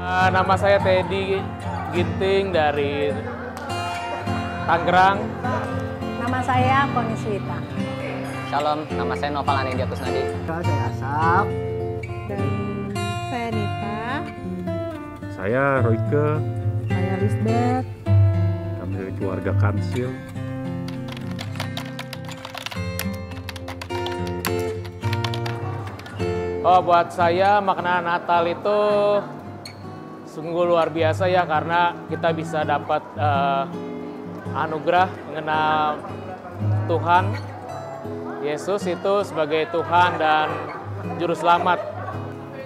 Nama saya Teddy Ginting dari Tangerang. Nama saya Koniswita. Shalom, nama saya Noval Anindya Kusnadi. Saya Asap. Dan saya Nita. Saya Royke. Saya Lisbeth. Kami dari keluarga Kansil. Oh, buat saya makna Natal itu sungguh luar biasa ya, karena kita bisa dapat anugerah mengenal Tuhan Yesus itu sebagai Tuhan dan Juru Selamat.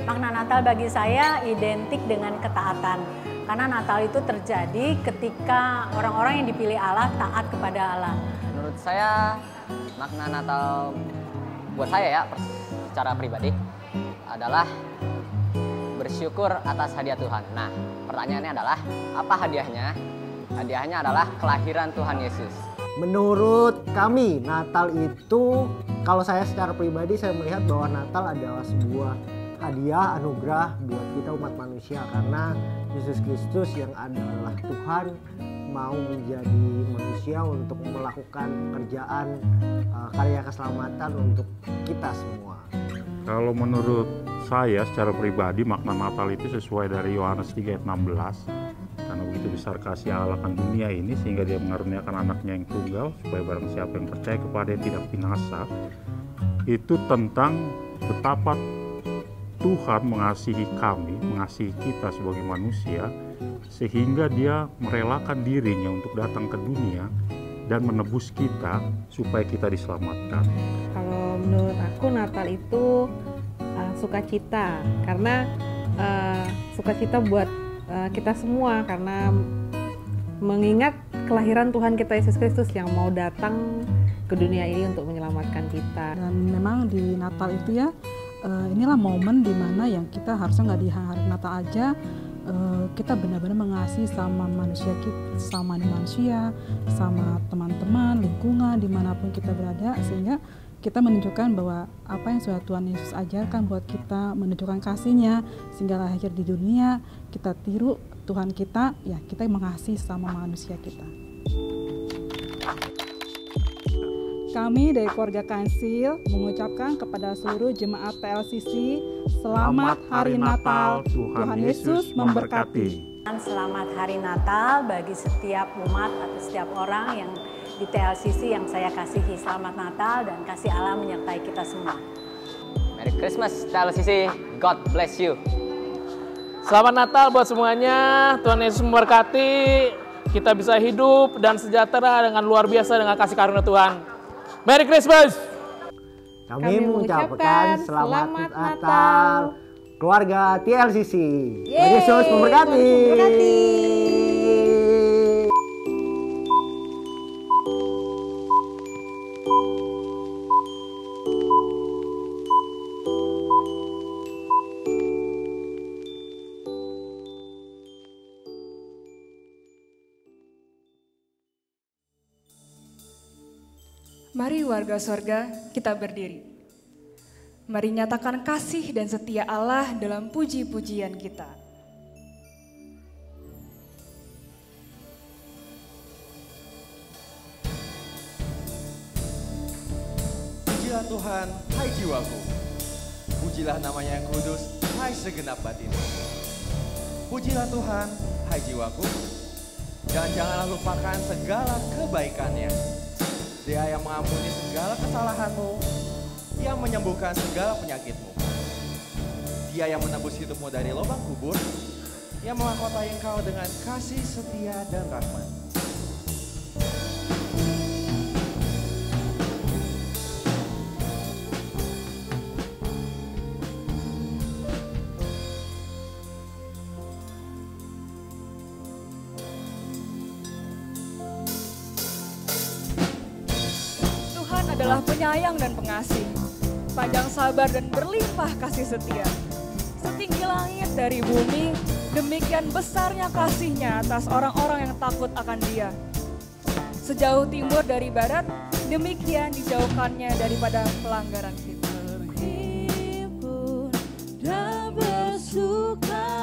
Makna Natal bagi saya identik dengan ketaatan. Karena Natal itu terjadi ketika orang-orang yang dipilih Allah taat kepada Allah. Menurut saya, makna Natal buat saya ya, secara pribadi, adalah bersyukur atas hadiah Tuhan. Nah, pertanyaannya adalah, apa hadiahnya? Hadiahnya adalah kelahiran Tuhan Yesus. Menurut kami, Natal itu, kalau saya secara pribadi, saya melihat bahwa Natal adalah sebuah hadiah, anugerah buat kita umat manusia. Karena Yesus Kristus yang adalah Tuhan mau menjadi manusia untuk melakukan pekerjaan karya keselamatan untuk kita semua. Kalau menurut saya secara pribadi makna Natal itu sesuai dari Yohanes 3 ayat 16. Karena begitu besar kasih Allah akan dunia ini sehingga dia mengaruniakan anaknya yang tunggal supaya barang siapa yang percaya kepada dia tidak binasa. Itu tentang betapa Tuhan mengasihi kami, mengasihi kita sebagai manusia, sehingga dia merelakan dirinya untuk datang ke dunia dan menebus kita supaya kita diselamatkan. Kalau menurut aku Natal itu sukacita, karena sukacita buat kita semua, karena mengingat kelahiran Tuhan kita Yesus Kristus yang mau datang ke dunia ini untuk menyelamatkan kita. Dan memang di Natal itu ya, inilah momen dimana yang kita harusnya nggak di hari Natal aja, kita benar-benar mengasihi sama manusia, sama teman-teman, lingkungan, dimanapun kita berada, sehingga kita menunjukkan bahwa apa yang sudah Tuhan Yesus ajarkan buat kita, menunjukkan kasih-Nya, sehingga lahir di dunia, kita tiru Tuhan kita, ya kita mengasihi sama manusia kita. Kami dari keluarga Kansil mengucapkan kepada seluruh jemaat TLCC, Selamat Hari Natal, Tuhan Yesus memberkati. Selamat Hari Natal bagi setiap umat atau setiap orang yang di TLCC yang saya kasihi. Selamat Natal dan kasih Allah menyertai kita semua. Merry Christmas TLCC, God bless you. Selamat Natal buat semuanya, Tuhan Yesus memberkati, kita bisa hidup dan sejahtera dengan luar biasa dengan kasih karunia Tuhan. Merry Christmas! Kami mengucapkan selamat Natal keluarga TLCC. Tuhan Yesus memberkati. Mari warga sorga, kita berdiri. Mari nyatakan kasih dan setia Allah dalam puji-pujian kita. Pujilah Tuhan, hai jiwaku. Pujilah namanya yang kudus, hai segenap batin. Pujilah Tuhan, hai jiwaku. Dan janganlah lupakan segala kebaikannya. Dia yang mengampuni segala kesalahanmu, yang menyembuhkan segala penyakitmu. Dia yang menebus hidupmu dari lubang kubur, yang memahkotai engkau dengan kasih setia dan rahmat. Adalah penyayang dan pengasih, panjang sabar dan berlimpah kasih setia. Setinggi langit dari bumi, demikian besarnya kasih-Nya atas orang-orang yang takut akan Dia. Sejauh timur dari barat, demikian dijauhkannya daripada pelanggaran kita. Berhimpun dan bersukaria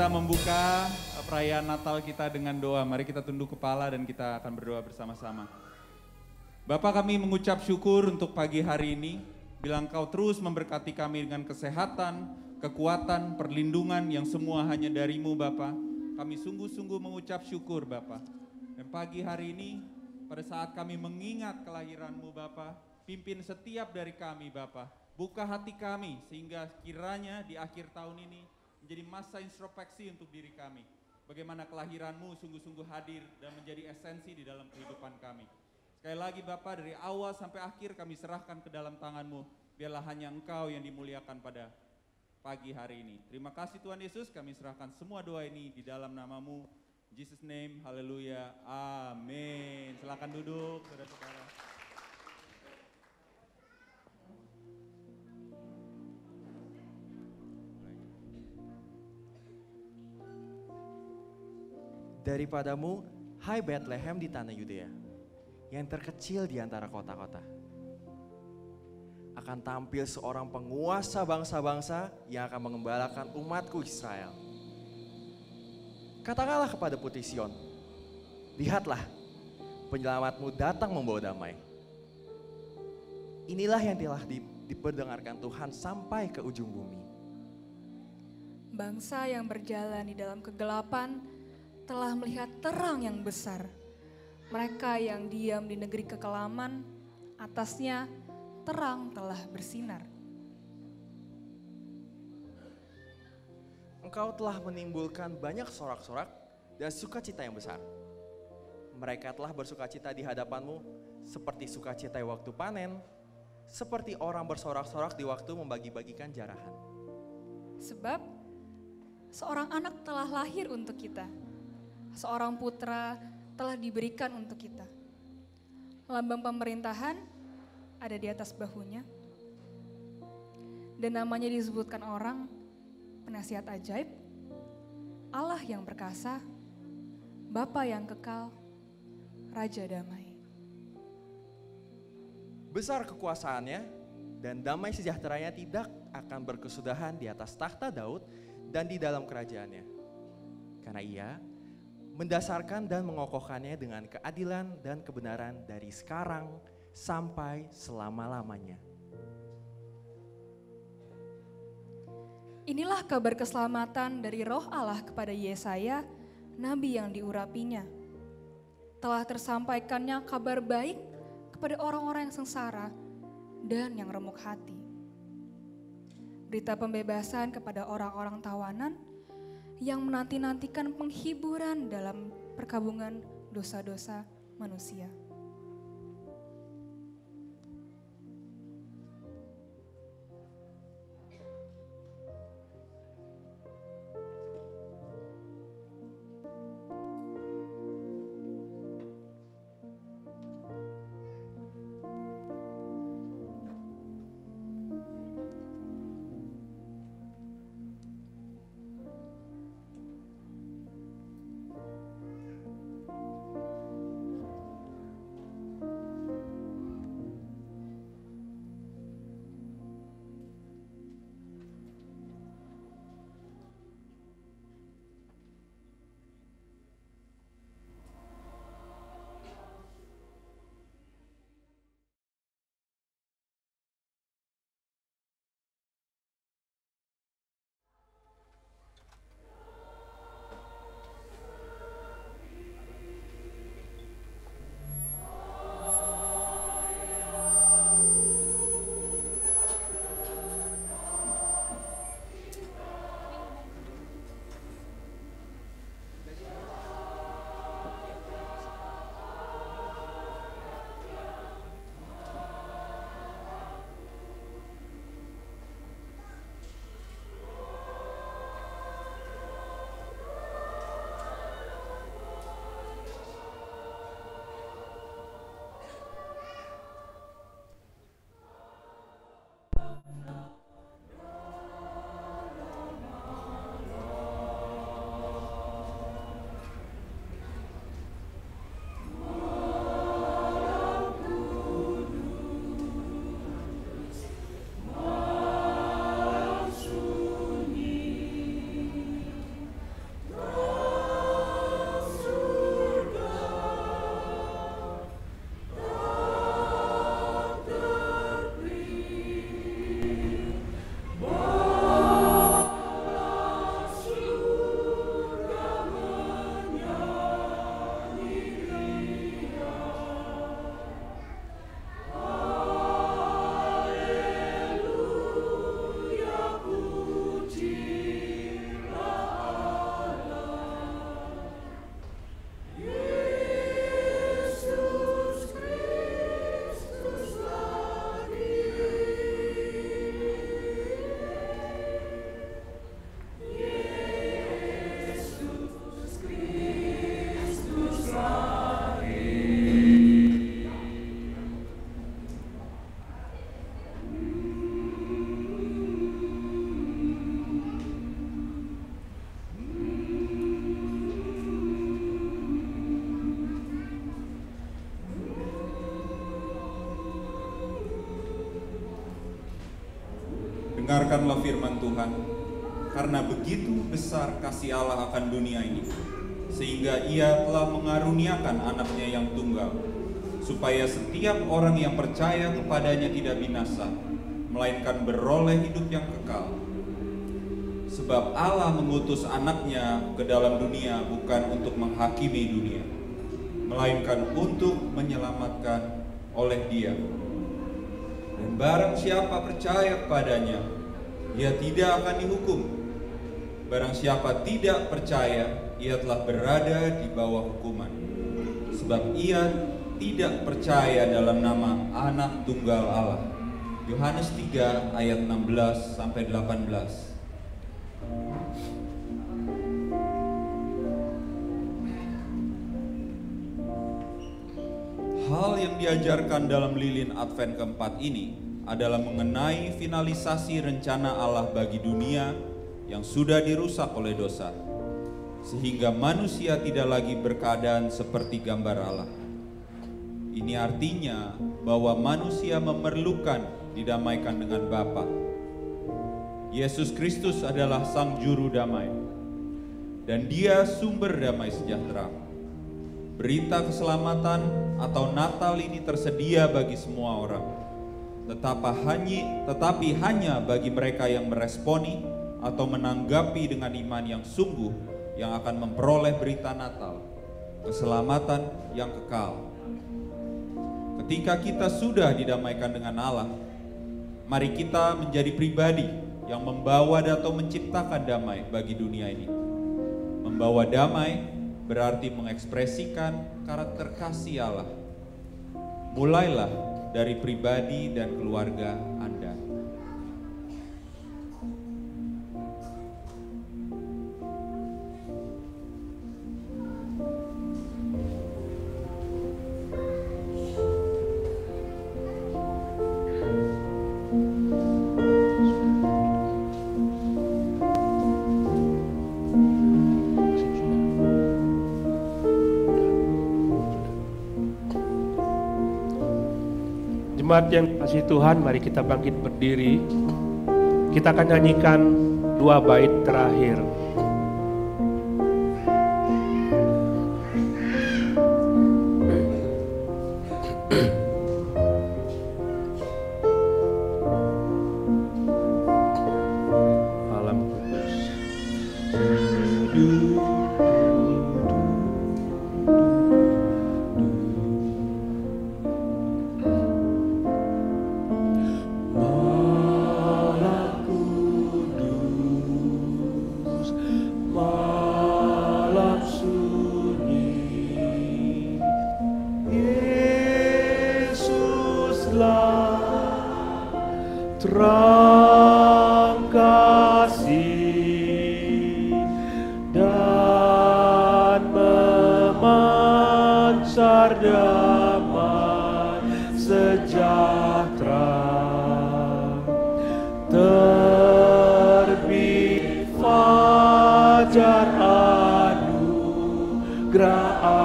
kita membuka perayaan Natal kita dengan doa. Mari kita tunduk kepala dan kita akan berdoa bersama-sama. Bapa, kami mengucap syukur untuk pagi hari ini. Bila Engkau terus memberkati kami dengan kesehatan, kekuatan, perlindungan yang semua hanya dari-Mu Bapa. Kami sungguh-sungguh mengucap syukur Bapa. Dan pagi hari ini, pada saat kami mengingat kelahiran-Mu Bapa, pimpin setiap dari kami Bapa. Buka hati kami sehingga kiranya di akhir tahun ini menjadi masa introspeksi untuk diri kami. Bagaimana kelahiran-Mu sungguh-sungguh hadir dan menjadi esensi di dalam kehidupan kami. Sekali lagi Bapa, dari awal sampai akhir kami serahkan ke dalam tangan-Mu. Biarlah hanya Engkau yang dimuliakan pada pagi hari ini. Terima kasih Tuhan Yesus, kami serahkan semua doa ini di dalam nama-Mu. In Jesus name, haleluya, amin. Silakan duduk, saudara-saudara. Daripadamu, hai Bethlehem di tanah Yudea, yang terkecil di antara kota-kota, akan tampil seorang penguasa bangsa-bangsa yang akan mengembalakan umatku Israel. Katakanlah kepada Putri Sion, lihatlah, penyelamatmu datang membawa damai. Inilah yang telah diperdengarkan Tuhan sampai ke ujung bumi. Bangsa yang berjalan di dalam kegelapan telah melihat terang yang besar. Mereka yang diam di negeri kekelaman, atasnya terang telah bersinar. Engkau telah menimbulkan banyak sorak-sorak dan sukacita yang besar. Mereka telah bersukacita di hadapan-Mu seperti sukacita waktu panen, seperti orang bersorak-sorak di waktu membagi-bagikan jarahan. Sebab seorang anak telah lahir untuk kita. Seorang putra telah diberikan untuk kita. Lambang pemerintahan ada di atas bahunya. Dan namanya disebutkan orang, penasihat ajaib, Allah yang perkasa, Bapa yang kekal, Raja damai. Besar kekuasaannya dan damai sejahteranya tidak akan berkesudahan di atas takhta Daud dan di dalam kerajaannya. Karena Ia mendasarkan dan mengokohkannya dengan keadilan dan kebenaran dari sekarang sampai selama-lamanya. Inilah kabar keselamatan dari Roh Allah kepada Yesaya, nabi yang diurapinya. Telah tersampaikannya kabar baik kepada orang-orang yang sengsara dan yang remuk hati. Berita pembebasan kepada orang-orang tawanan yang menanti-nantikan penghiburan dalam perkabungan dosa-dosa manusia. Dengarkanlah firman Tuhan, karena begitu besar kasih Allah akan dunia ini, sehingga Ia telah mengaruniakan anaknya yang tunggal, supaya setiap orang yang percaya kepadanya tidak binasa, melainkan beroleh hidup yang kekal. Sebab Allah mengutus anaknya ke dalam dunia bukan untuk menghakimi dunia, melainkan untuk menyelamatkan oleh Dia. Dan barang siapa percaya kepadanya, ia tidak akan dihukum. Barang siapa tidak percaya, ia telah berada di bawah hukuman, sebab ia tidak percaya dalam nama Anak Tunggal Allah. Yohanes 3 ayat 16 sampai 18. Hal yang diajarkan dalam lilin Advent keempat ini adalah mengenai finalisasi rencana Allah bagi dunia yang sudah dirusak oleh dosa, sehingga manusia tidak lagi berkeadaan seperti gambar Allah. Ini artinya bahwa manusia memerlukan didamaikan dengan Bapa. Yesus Kristus adalah Sang Juru Damai, dan Dia sumber damai sejahtera. Berita keselamatan atau Natal ini tersedia bagi semua orang, tetapi hanya bagi mereka yang meresponi atau menanggapi dengan iman yang sungguh yang akan memperoleh berita Natal, keselamatan yang kekal. Ketika kita sudah didamaikan dengan Allah, mari kita menjadi pribadi yang membawa atau menciptakan damai bagi dunia ini. Membawa damai berarti mengekspresikan karakter kasih Allah. Mulailah dari pribadi dan keluarga Anda. Jemaat yang kasih Tuhan, mari kita bangkit berdiri. Kita akan nyanyikan 2 bait terakhir. Terang kasih dan memancar damai sejahtera, terbit fajar anugerah Allah.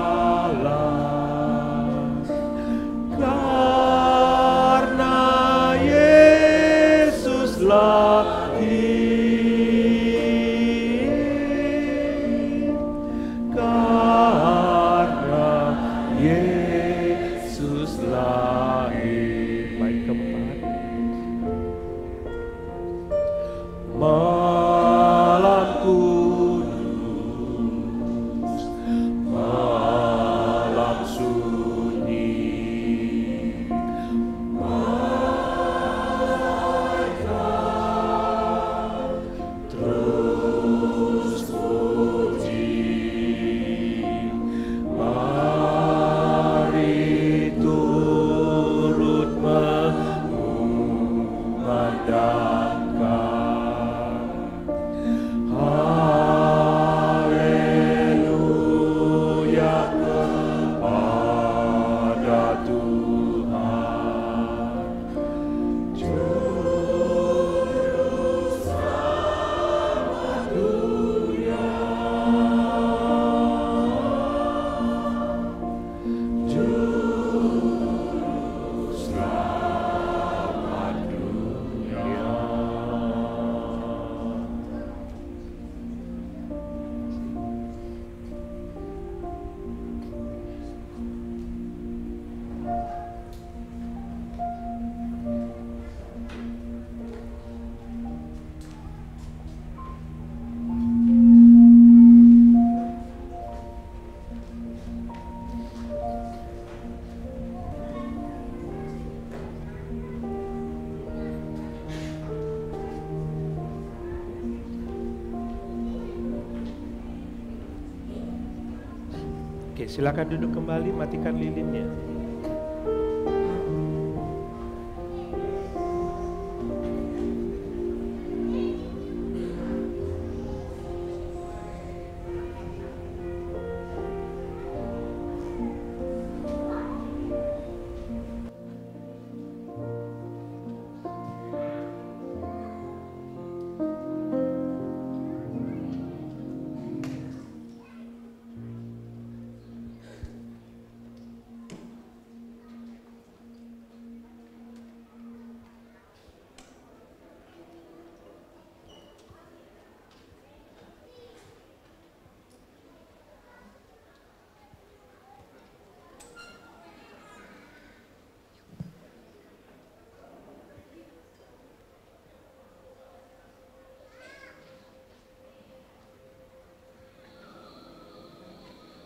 Oke, silakan duduk kembali, matikan lilinnya.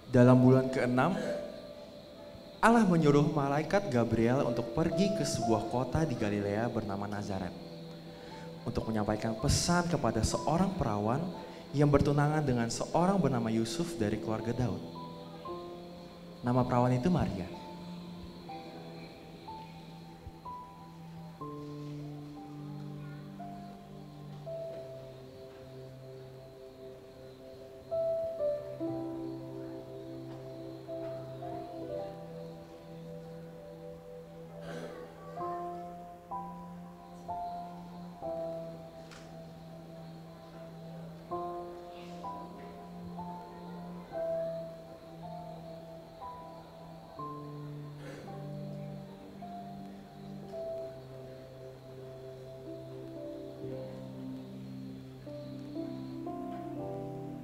Dalam bulan ke-6, Allah menyuruh malaikat Gabriel untuk pergi ke sebuah kota di Galilea bernama Nazaret untuk menyampaikan pesan kepada seorang perawan yang bertunangan dengan seorang bernama Yusuf dari keluarga Daud. Nama perawan itu Maria.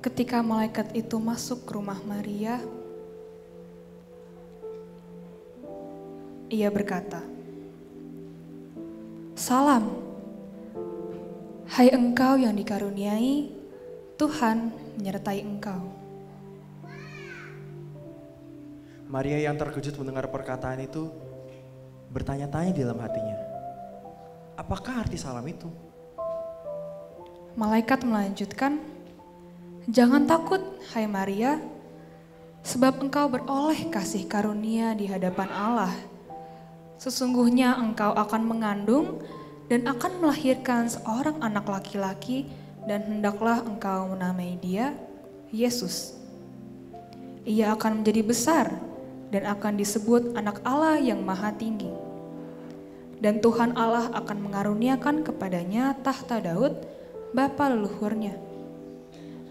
Ketika malaikat itu masuk ke rumah Maria, ia berkata, "Salam, hai engkau yang dikaruniai, Tuhan menyertai engkau." Maria yang terkejut mendengar perkataan itu bertanya-tanya di dalam hatinya, apakah arti salam itu? Malaikat melanjutkan, "Jangan takut, hai Maria, sebab engkau beroleh kasih karunia di hadapan Allah. Sesungguhnya engkau akan mengandung dan akan melahirkan seorang anak laki-laki dan hendaklah engkau menamai dia Yesus. Ia akan menjadi besar dan akan disebut Anak Allah yang Maha Tinggi. Dan Tuhan Allah akan mengaruniakan kepadanya tahta Daud, bapa leluhurnya.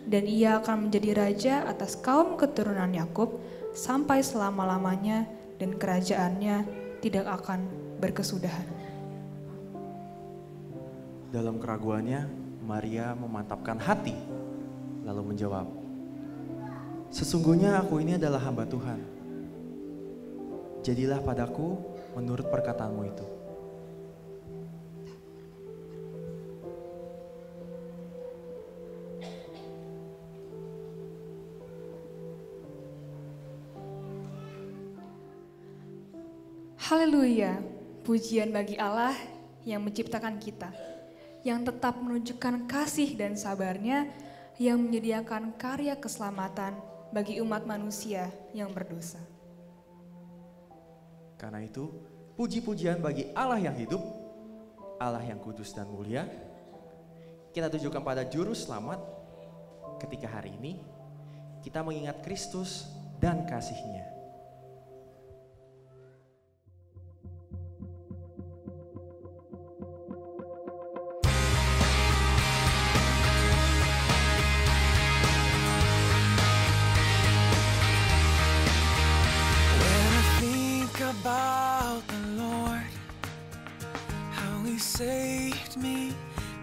Dan ia akan menjadi raja atas kaum keturunan Yakub sampai selama-lamanya dan kerajaannya tidak akan berkesudahan." Dalam keraguannya, Maria memantapkan hati, lalu menjawab, "Sesungguhnya aku ini adalah hamba Tuhan. Jadilah padaku menurut perkataanmu itu." Haleluya, pujian bagi Allah yang menciptakan kita, yang tetap menunjukkan kasih dan sabarnya, yang menyediakan karya keselamatan bagi umat manusia yang berdosa. Karena itu, puji-pujian bagi Allah yang hidup, Allah yang kudus dan mulia, kita tujukan pada Juru Selamat ketika hari ini kita mengingat Kristus dan kasih-Nya. About the Lord, how He saved me,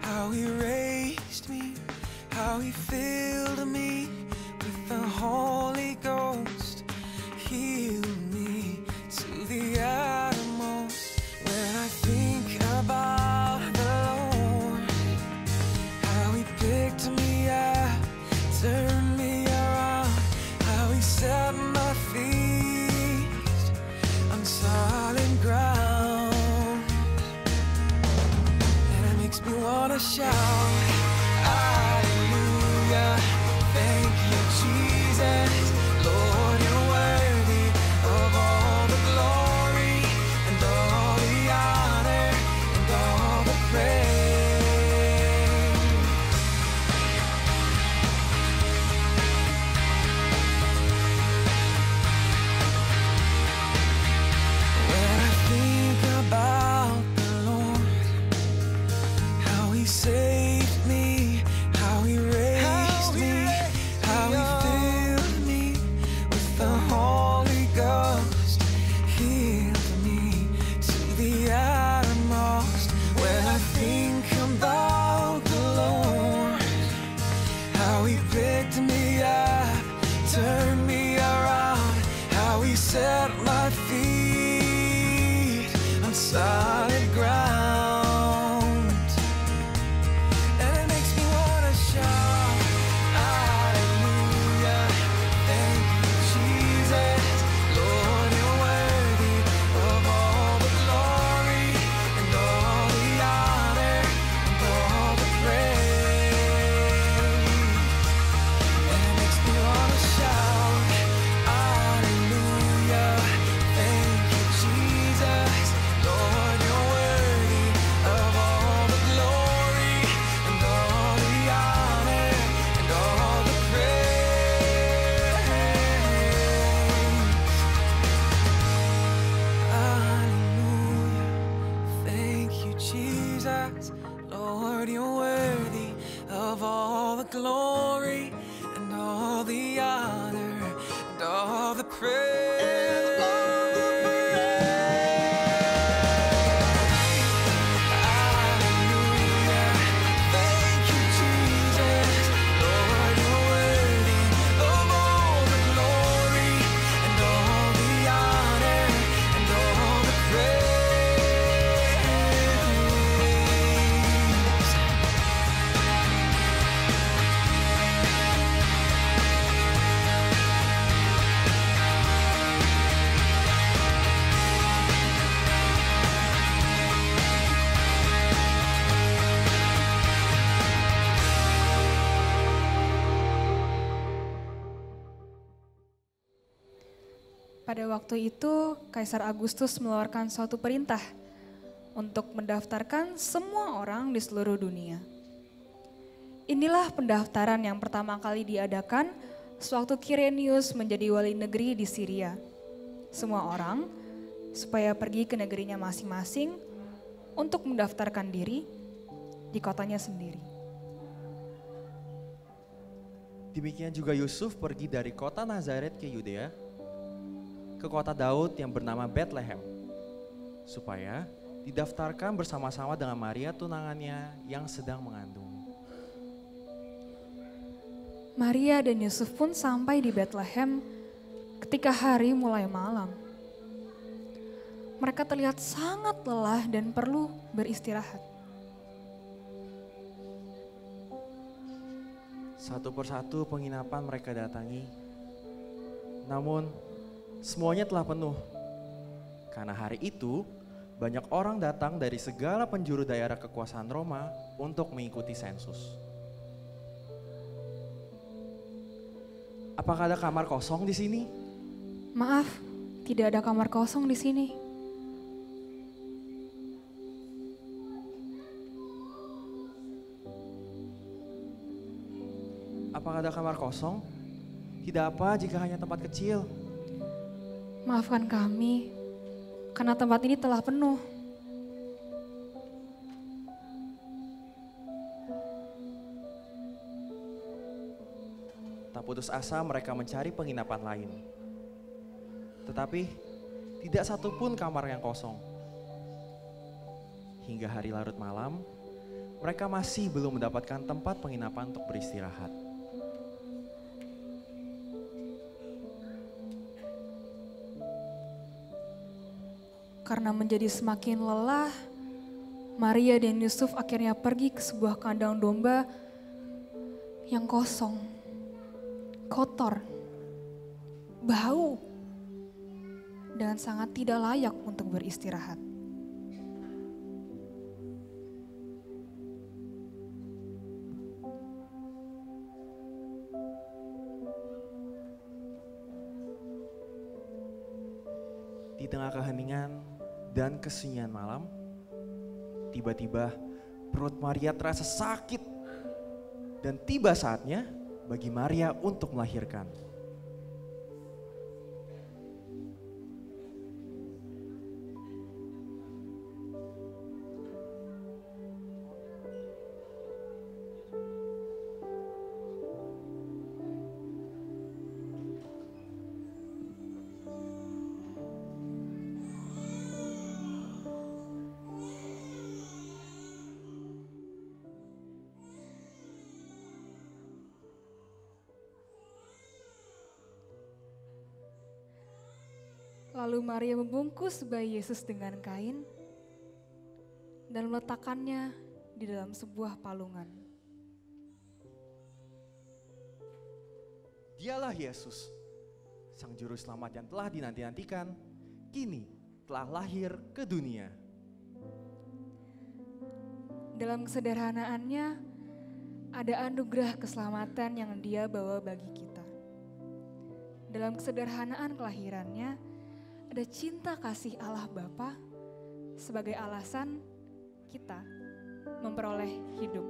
how He raised me, how He filled me with the Holy Ghost, healed me to the uttermost. When I think about the Lord, how He picked me up, turned me around, how He set my feet solid ground, and it makes me wanna shout, hallelujah, thank you Jesus, Lord, you're worthy. Lord, you're worthy of all the glory and all the honor and all the praise. Pada waktu itu, Kaisar Agustus mengeluarkan suatu perintah untuk mendaftarkan semua orang di seluruh dunia. Inilah pendaftaran yang pertama kali diadakan sewaktu Quirinius menjadi wali negeri di Syria. Semua orang supaya pergi ke negerinya masing-masing untuk mendaftarkan diri di kotanya sendiri. Demikian juga Yusuf pergi dari kota Nazaret ke Yudea, ke kota Daud yang bernama Bethlehem, supaya didaftarkan bersama-sama dengan Maria tunangannya yang sedang mengandung. Maria dan Yusuf pun sampai di Bethlehem ketika hari mulai malam. Mereka terlihat sangat lelah dan perlu beristirahat. Satu persatu penginapan mereka datangi, namun semuanya telah penuh. Karena hari itu banyak orang datang dari segala penjuru daerah kekuasaan Roma untuk mengikuti sensus. Apakah ada kamar kosong di sini? Maaf, tidak ada kamar kosong di sini. Apakah ada kamar kosong? Tidak apa jika hanya tempat kecil. Maafkan kami, karena tempat ini telah penuh. Tak putus asa mereka mencari penginapan lain. Tetapi tidak satupun kamar yang kosong. Hingga hari larut malam, mereka masih belum mendapatkan tempat penginapan untuk beristirahat. Karena menjadi semakin lelah, Maria dan Yusuf akhirnya pergi ke sebuah kandang domba yang kosong, kotor, bau, dan sangat tidak layak untuk beristirahat. Di tengah keheningan dan kesunyian malam, tiba-tiba perut Maria terasa sakit dan tiba saatnya bagi Maria untuk melahirkan. Lalu Maria membungkus bayi Yesus dengan kain dan meletakkannya di dalam sebuah palungan. Dialah Yesus, Sang Juru Selamat yang telah dinanti-nantikan, kini telah lahir ke dunia. Dalam kesederhanaannya, ada anugerah keselamatan yang Dia bawa bagi kita. Dalam kesederhanaan kelahirannya, ada cinta kasih Allah Bapa sebagai alasan kita memperoleh hidup.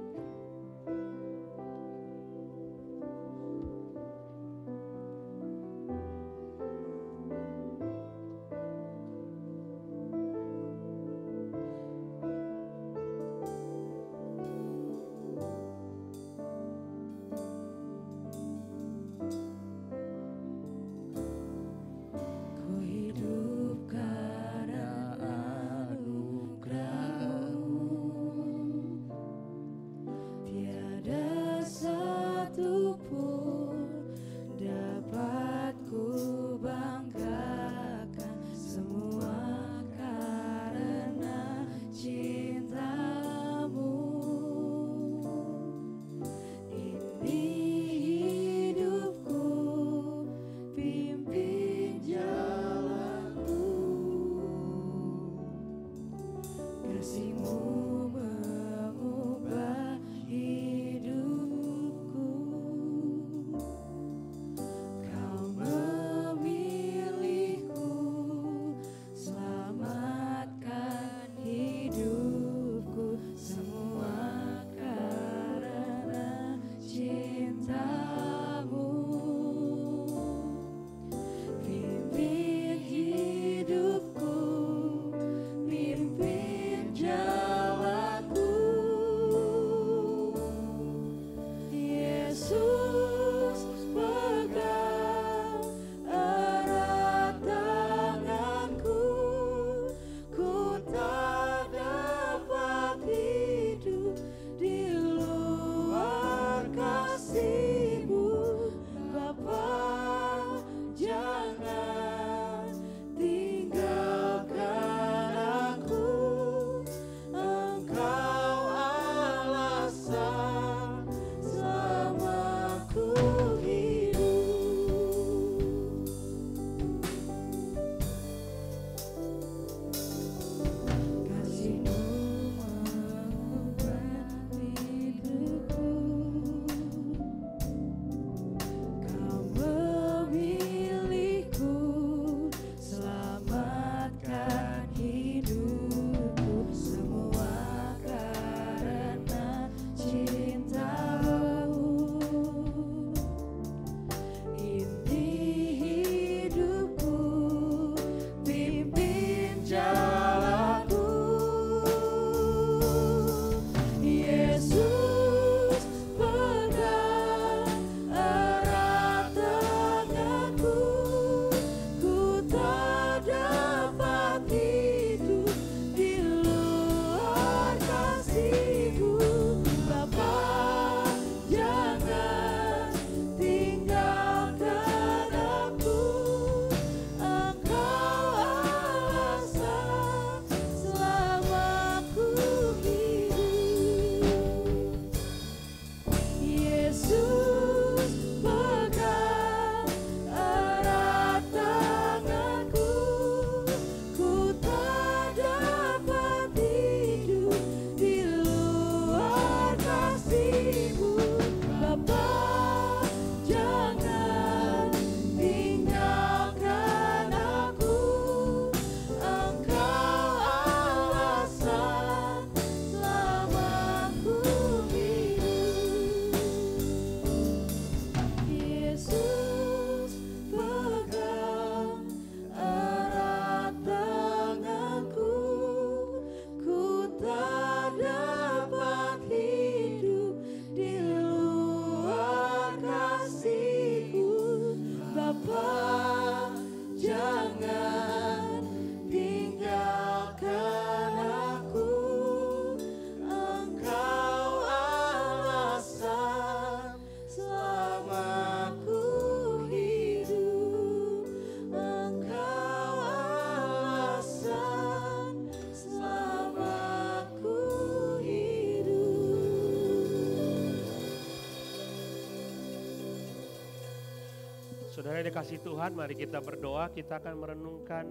Saudara dikasih Tuhan, mari kita berdoa, kita akan merenungkan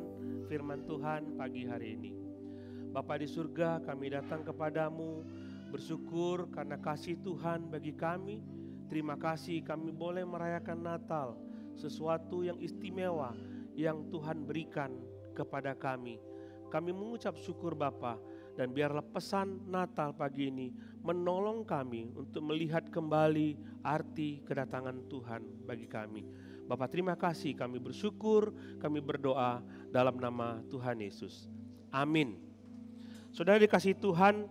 firman Tuhan pagi hari ini. Bapa di surga, kami datang kepadamu, bersyukur karena kasih Tuhan bagi kami. Terima kasih kami boleh merayakan Natal, sesuatu yang istimewa yang Tuhan berikan kepada kami. Kami mengucap syukur Bapa, dan biarlah pesan Natal pagi ini menolong kami untuk melihat kembali arti kedatangan Tuhan bagi kami. Bapak terima kasih, kami bersyukur, kami berdoa dalam nama Tuhan Yesus. Amin. Saudara dikasih Tuhan,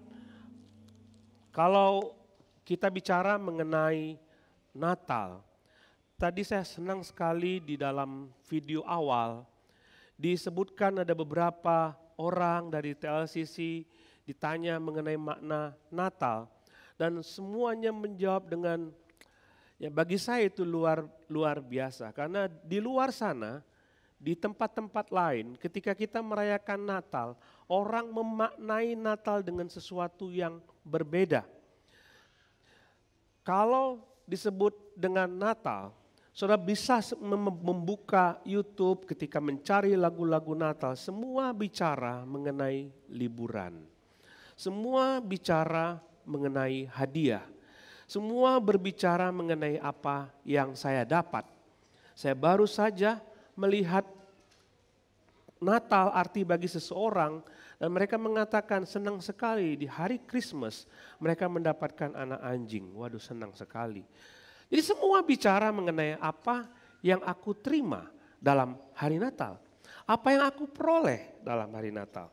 kalau kita bicara mengenai Natal, tadi saya senang sekali di dalam video awal disebutkan ada beberapa orang dari TLCC ditanya mengenai makna Natal dan semuanya menjawab dengan ya bagi saya itu luar biasa, karena di luar sana di tempat-tempat lain ketika kita merayakan Natal, orang memaknai Natal dengan sesuatu yang berbeda. Kalau disebut dengan Natal, saudara bisa membuka YouTube ketika mencari lagu-lagu Natal, semua bicara mengenai liburan. Semua bicara mengenai hadiah. Semua berbicara mengenai apa yang saya dapat. Saya baru saja melihat Natal arti bagi seseorang dan mereka mengatakan senang sekali di hari Christmas mereka mendapatkan anak anjing. Waduh, senang sekali. Jadi semua bicara mengenai apa yang aku terima dalam hari Natal. Apa yang aku peroleh dalam hari Natal.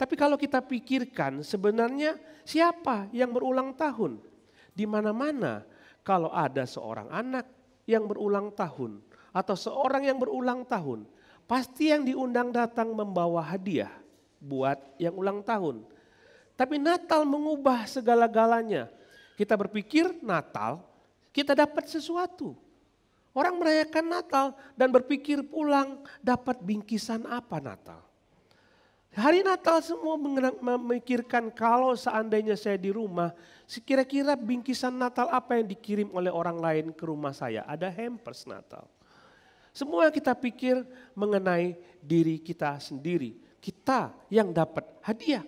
Tapi kalau kita pikirkan sebenarnya siapa yang berulang tahun? Di mana-mana kalau ada seorang anak yang berulang tahun atau seorang yang berulang tahun, pasti yang diundang datang membawa hadiah buat yang ulang tahun. Tapi Natal mengubah segala-galanya. Kita berpikir Natal, kita dapat sesuatu. Orang merayakan Natal dan berpikir pulang dapat bingkisan apa Natal. Hari Natal semua memikirkan kalau seandainya saya di rumah, kira-kira bingkisan Natal apa yang dikirim oleh orang lain ke rumah saya. Ada hampers Natal. Semua kita pikir mengenai diri kita sendiri. Kita yang dapat hadiah.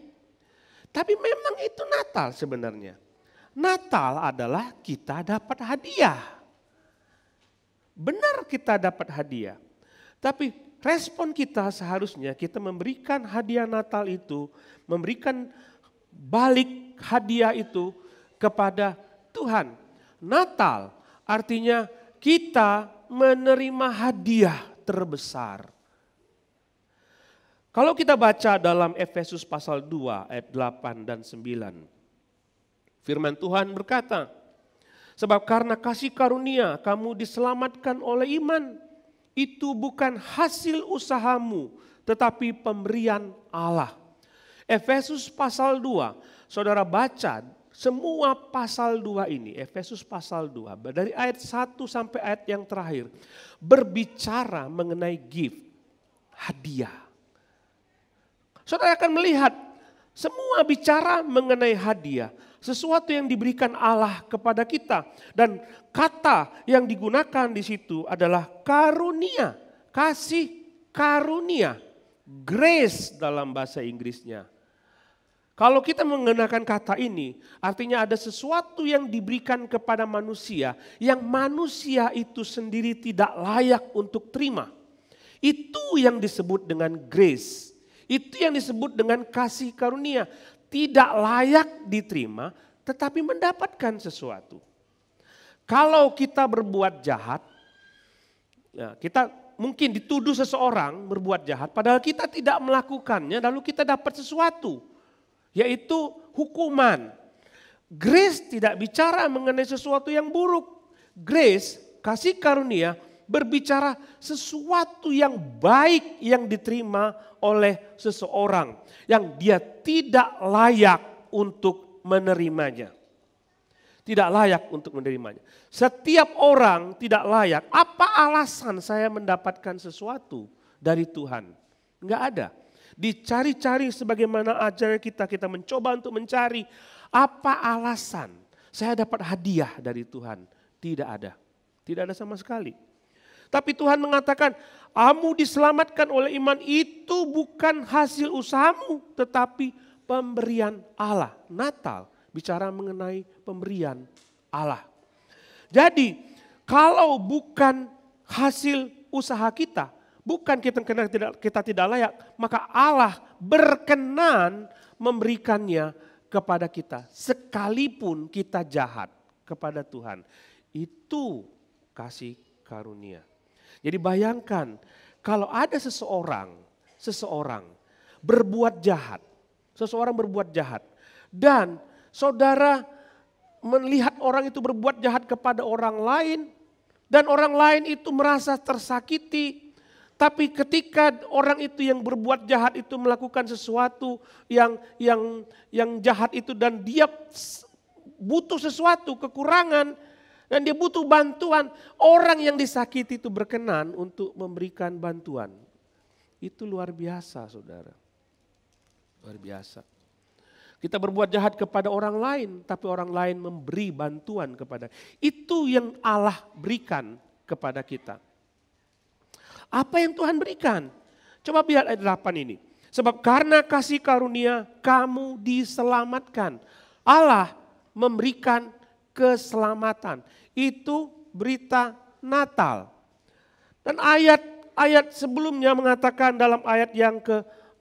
Tapi memang itu Natal sebenarnya. Natal adalah kita dapat hadiah. Benar kita dapat hadiah. Tapi respon kita seharusnya kita memberikan hadiah Natal itu, memberikan balik hadiah itu kepada Tuhan. Natal artinya kita menerima hadiah terbesar. Kalau kita baca dalam Efesus pasal 2 ayat 8 dan 9. Firman Tuhan berkata, sebab karena kasih karunia kamu diselamatkan oleh iman. Itu bukan hasil usahamu, tetapi pemberian Allah. Efesus pasal 2, saudara baca semua pasal 2 ini, Efesus pasal 2, dari ayat 1 sampai ayat yang terakhir, berbicara mengenai gift, hadiah. Saudara akan melihat, semua bicara mengenai hadiah. Sesuatu yang diberikan Allah kepada kita. Dan kata yang digunakan di situ adalah karunia. Kasih karunia. Grace dalam bahasa Inggrisnya. Kalau kita menggunakan kata ini, artinya ada sesuatu yang diberikan kepada manusia. Yang manusia itu sendiri tidak layak untuk terima. Itu yang disebut dengan grace. Itu yang disebut dengan kasih karunia. Tidak layak diterima, tetapi mendapatkan sesuatu. Kalau kita berbuat jahat, ya kita mungkin dituduh seseorang berbuat jahat, padahal kita tidak melakukannya, lalu kita dapat sesuatu, yaitu hukuman. Grace tidak bicara mengenai sesuatu yang buruk. Grace, kasih karunia, berbicara sesuatu yang baik yang diterima oleh seseorang yang dia tidak layak untuk menerimanya. Tidak layak untuk menerimanya. Setiap orang tidak layak. Apa alasan saya mendapatkan sesuatu dari Tuhan? Enggak ada. Dicari-cari sebagaimana ajaran kita mencoba untuk mencari apa alasan saya dapat hadiah dari Tuhan. Tidak ada. Tidak ada sama sekali. Tapi Tuhan mengatakan, kamu diselamatkan oleh iman itu bukan hasil usahamu, tetapi pemberian Allah. Natal bicara mengenai pemberian Allah. Jadi kalau bukan hasil usaha kita, bukan kita tidak layak, maka Allah berkenan memberikannya kepada kita. Sekalipun kita jahat kepada Tuhan. Itu kasih karunia. Jadi bayangkan kalau ada seseorang berbuat jahat. Seseorang berbuat jahat. Dan saudara melihat orang itu berbuat jahat kepada orang lain. Dan orang lain itu merasa tersakiti. Tapi ketika orang itu yang berbuat jahat itu melakukan sesuatu yang jahat itu dan dia butuh sesuatu, kekurangan, dan dia butuh bantuan, orang yang disakiti itu berkenan untuk memberikan bantuan. Itu luar biasa, saudara. Luar biasa. Kita berbuat jahat kepada orang lain, tapi orang lain memberi bantuan kepada. Itu yang Allah berikan kepada kita. Apa yang Tuhan berikan? Coba lihat ayat 8 ini. Sebab karena kasih karunia kamu diselamatkan. Allah memberikan keselamatan. Itu berita Natal. Dan ayat sebelumnya mengatakan dalam ayat yang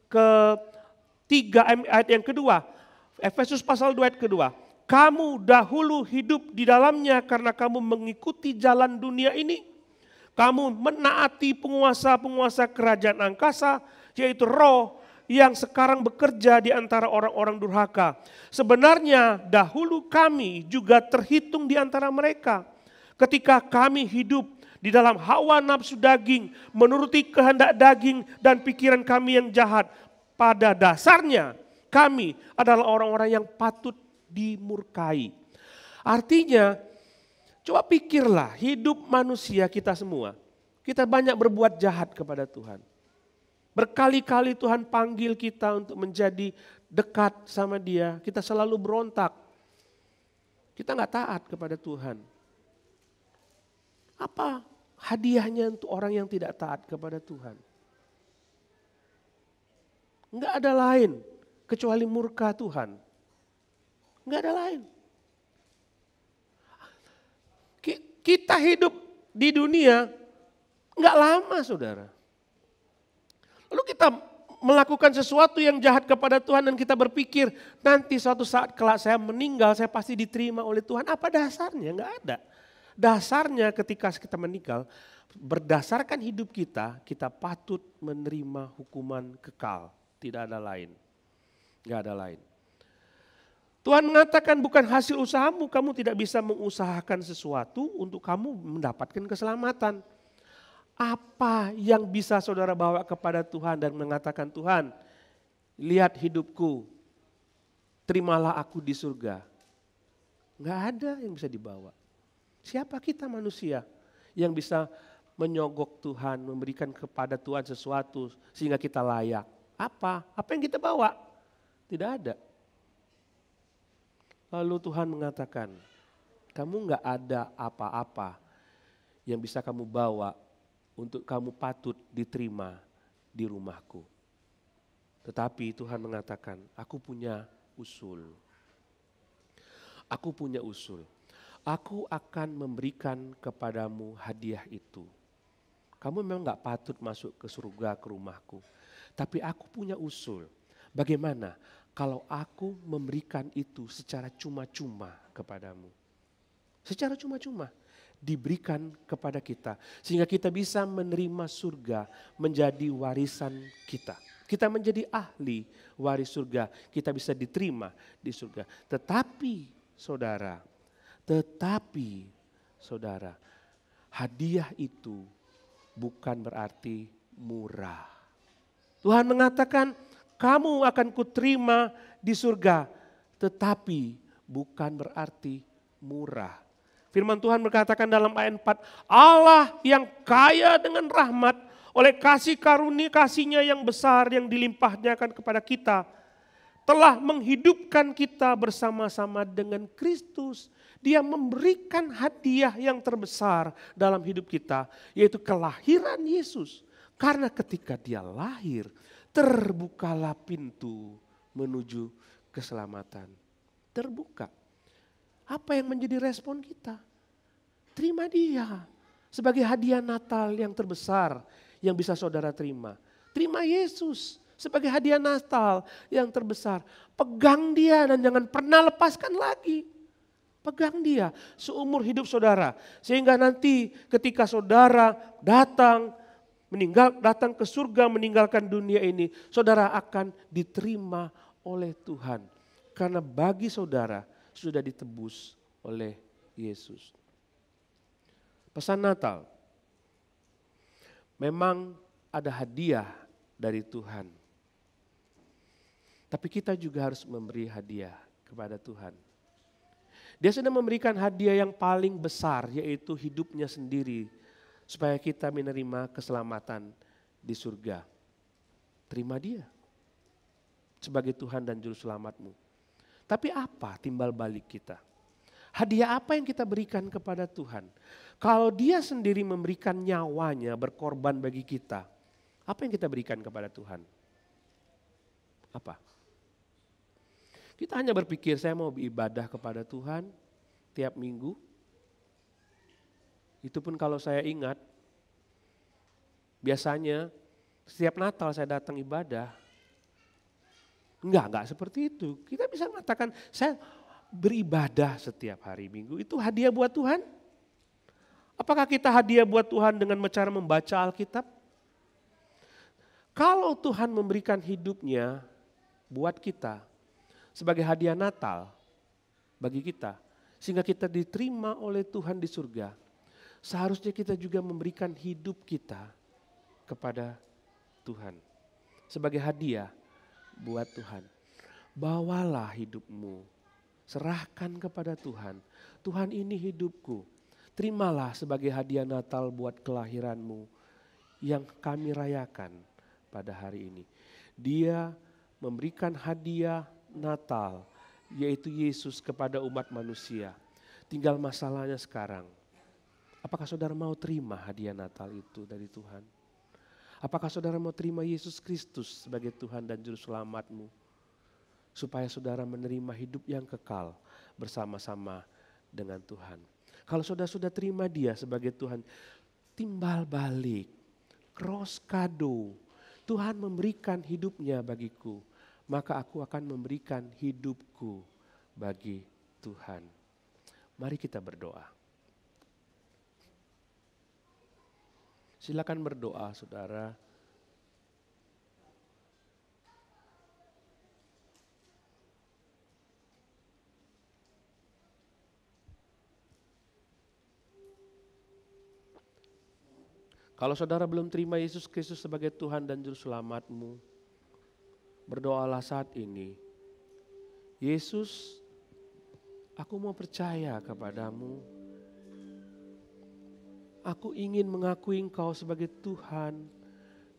ketiga, ayat yang kedua. Efesus pasal 2 ayat kedua. Kamu dahulu hidup di dalamnya karena kamu mengikuti jalan dunia ini. Kamu menaati penguasa-penguasa kerajaan angkasa, yaitu roh yang sekarang bekerja di antara orang-orang durhaka. Sebenarnya dahulu kami juga terhitung di antara mereka. Ketika kami hidup di dalam hawa nafsu daging, menuruti kehendak daging dan pikiran kami yang jahat. Pada dasarnya kami adalah orang-orang yang patut dimurkai. Artinya, coba pikirlah hidup manusia kita semua. Kita banyak berbuat jahat kepada Tuhan. Berkali-kali Tuhan panggil kita untuk menjadi dekat sama Dia. Kita selalu berontak. Kita nggak taat kepada Tuhan. Apa hadiahnya untuk orang yang tidak taat kepada Tuhan? Nggak ada lain kecuali murka Tuhan. Nggak ada lain. Kita hidup di dunia nggak lama, saudara. Lalu kita melakukan sesuatu yang jahat kepada Tuhan dan kita berpikir nanti suatu saat kelak saya meninggal saya pasti diterima oleh Tuhan. Apa dasarnya? Nggak ada. Dasarnya ketika kita meninggal, berdasarkan hidup kita patut menerima hukuman kekal. Tidak ada lain. Nggak ada lain. Tuhan mengatakan bukan hasil usahamu, kamu tidak bisa mengusahakan sesuatu untuk kamu mendapatkan keselamatan. Apa yang bisa saudara bawa kepada Tuhan dan mengatakan, Tuhan, lihat hidupku, terimalah aku di surga. Nggak ada yang bisa dibawa. Siapa kita manusia yang bisa menyogok Tuhan, memberikan kepada Tuhan sesuatu sehingga kita layak? Apa? Apa yang kita bawa? Tidak ada. Lalu Tuhan mengatakan, kamu nggak ada apa-apa yang bisa kamu bawa untuk kamu patut diterima di rumahku. Tetapi Tuhan mengatakan, aku punya usul. Aku punya usul. Aku akan memberikan kepadamu hadiah itu. Kamu memang nggak patut masuk ke surga ke rumahku. Tapi aku punya usul. Bagaimana kalau aku memberikan itu secara cuma-cuma kepadamu? Secara cuma-cuma diberikan kepada kita. Sehingga kita bisa menerima surga menjadi warisan kita. Kita menjadi ahli waris surga. Kita bisa diterima di surga. Tetapi saudara, hadiah itu bukan berarti murah. Tuhan mengatakan, kamu akan kuterima di surga, tetapi bukan berarti murah. Firman Tuhan berkatakan dalam ayat 4, Allah yang kaya dengan rahmat oleh kasih karunia kasih-Nya yang besar yang dilimpahkan kepada kita. telah menghidupkan kita bersama-sama dengan Kristus. Dia memberikan hadiah yang terbesar dalam hidup kita, yaitu kelahiran Yesus. Karena ketika dia lahir, terbukalah pintu menuju keselamatan. Terbuka. Apa yang menjadi respon kita? Terima dia sebagai hadiah Natal yang terbesar yang bisa saudara terima. Terima Yesus sebagai hadiah Natal yang terbesar. Pegang dia dan jangan pernah lepaskan lagi. Pegang dia seumur hidup saudara. Sehingga nanti ketika saudara datang ke surga meninggalkan dunia ini, saudara akan diterima oleh Tuhan. Karena bagi saudara sudah ditebus oleh Yesus. Pesan Natal. Memang ada hadiah dari Tuhan. Tapi kita juga harus memberi hadiah kepada Tuhan. Dia sudah memberikan hadiah yang paling besar, yaitu hidupnya sendiri. Supaya kita menerima keselamatan di surga. Terima dia sebagai Tuhan dan Juru Selamatmu. Tapi apa timbal balik kita? Hadiah apa yang kita berikan kepada Tuhan? Kalau dia sendiri memberikan nyawanya berkorban bagi kita, apa yang kita berikan kepada Tuhan? Apa? Kita hanya berpikir saya mau beribadah kepada Tuhan tiap minggu. Itu pun kalau saya ingat, biasanya setiap Natal saya datang ibadah. Enggak seperti itu. Kita bisa mengatakan saya beribadah setiap hari Minggu. Itu hadiah buat Tuhan? Apakah kita hadiah buat Tuhan dengan cara membaca Alkitab? Kalau Tuhan memberikan hidupnya buat kita sebagai hadiah Natal bagi kita, sehingga kita diterima oleh Tuhan di surga, seharusnya kita juga memberikan hidup kita kepada Tuhan sebagai hadiah buat Tuhan. Bawalah hidupmu, serahkan kepada Tuhan. Tuhan, ini hidupku. Terimalah sebagai hadiah Natal buat kelahiranmu yang kami rayakan pada hari ini. Dia memberikan hadiah Natal, yaitu Yesus kepada umat manusia. Tinggal masalahnya sekarang, apakah saudara mau terima hadiah Natal itu dari Tuhan? Apakah saudara mau terima Yesus Kristus sebagai Tuhan dan Juru Selamatmu? Supaya saudara menerima hidup yang kekal bersama-sama dengan Tuhan. Kalau saudara sudah terima dia sebagai Tuhan, timbal balik, cross kado. Tuhan memberikan hidupnya bagiku, maka aku akan memberikan hidupku bagi Tuhan. Mari kita berdoa. Silakan berdoa, saudara. Kalau saudara belum terima Yesus Kristus sebagai Tuhan dan Juru Selamatmu, berdoalah saat ini. Yesus, aku mau percaya kepadamu. Aku ingin mengakui Engkau sebagai Tuhan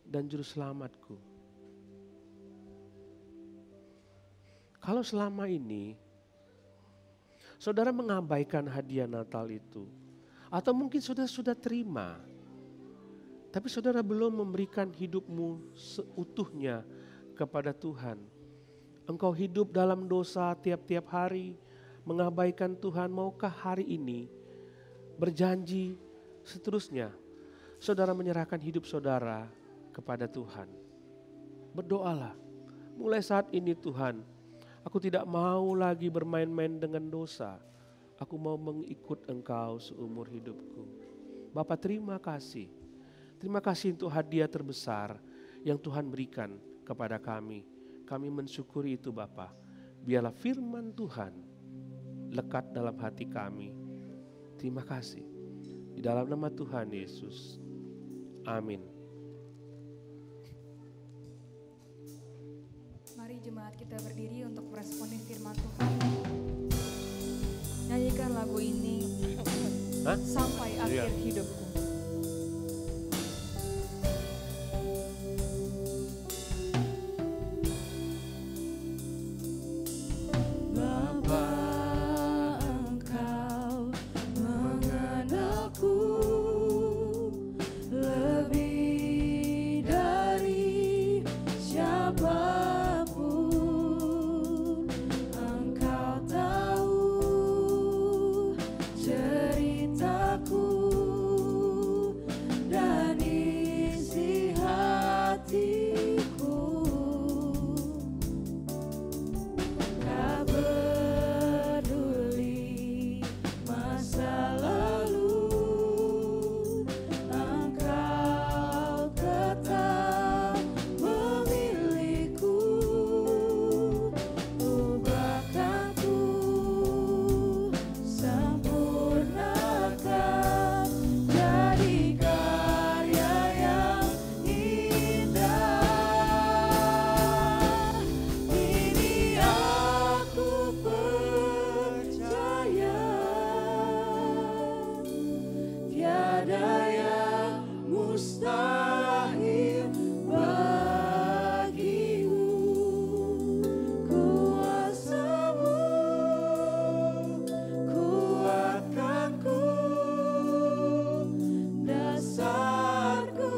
dan Juru Selamatku. Kalau selama ini saudara mengabaikan hadiah Natal itu, atau mungkin saudara sudah terima, tapi saudara belum memberikan hidupmu seutuhnya kepada Tuhan. Engkau hidup dalam dosa tiap-tiap hari, mengabaikan Tuhan. Maukah hari ini berjanji seterusnya saudara menyerahkan hidup saudara kepada Tuhan? Berdoalah. Mulai saat ini Tuhan, aku tidak mau lagi bermain-main dengan dosa. Aku mau mengikut Engkau seumur hidupku. Bapa, terima kasih. Terima kasih untuk hadiah terbesar yang Tuhan berikan kepada kami. Kami mensyukuri itu Bapa. Biarlah firman Tuhan lekat dalam hati kami. Terima kasih. Di dalam nama Tuhan Yesus. Amin. Mari jemaat kita berdiri untuk meresponi firman Tuhan. Nyanyikan lagu ini sampai akhir hidupku. tiada yang mustahil bagimu. Kuasa-Mu kuatkanku, dasarku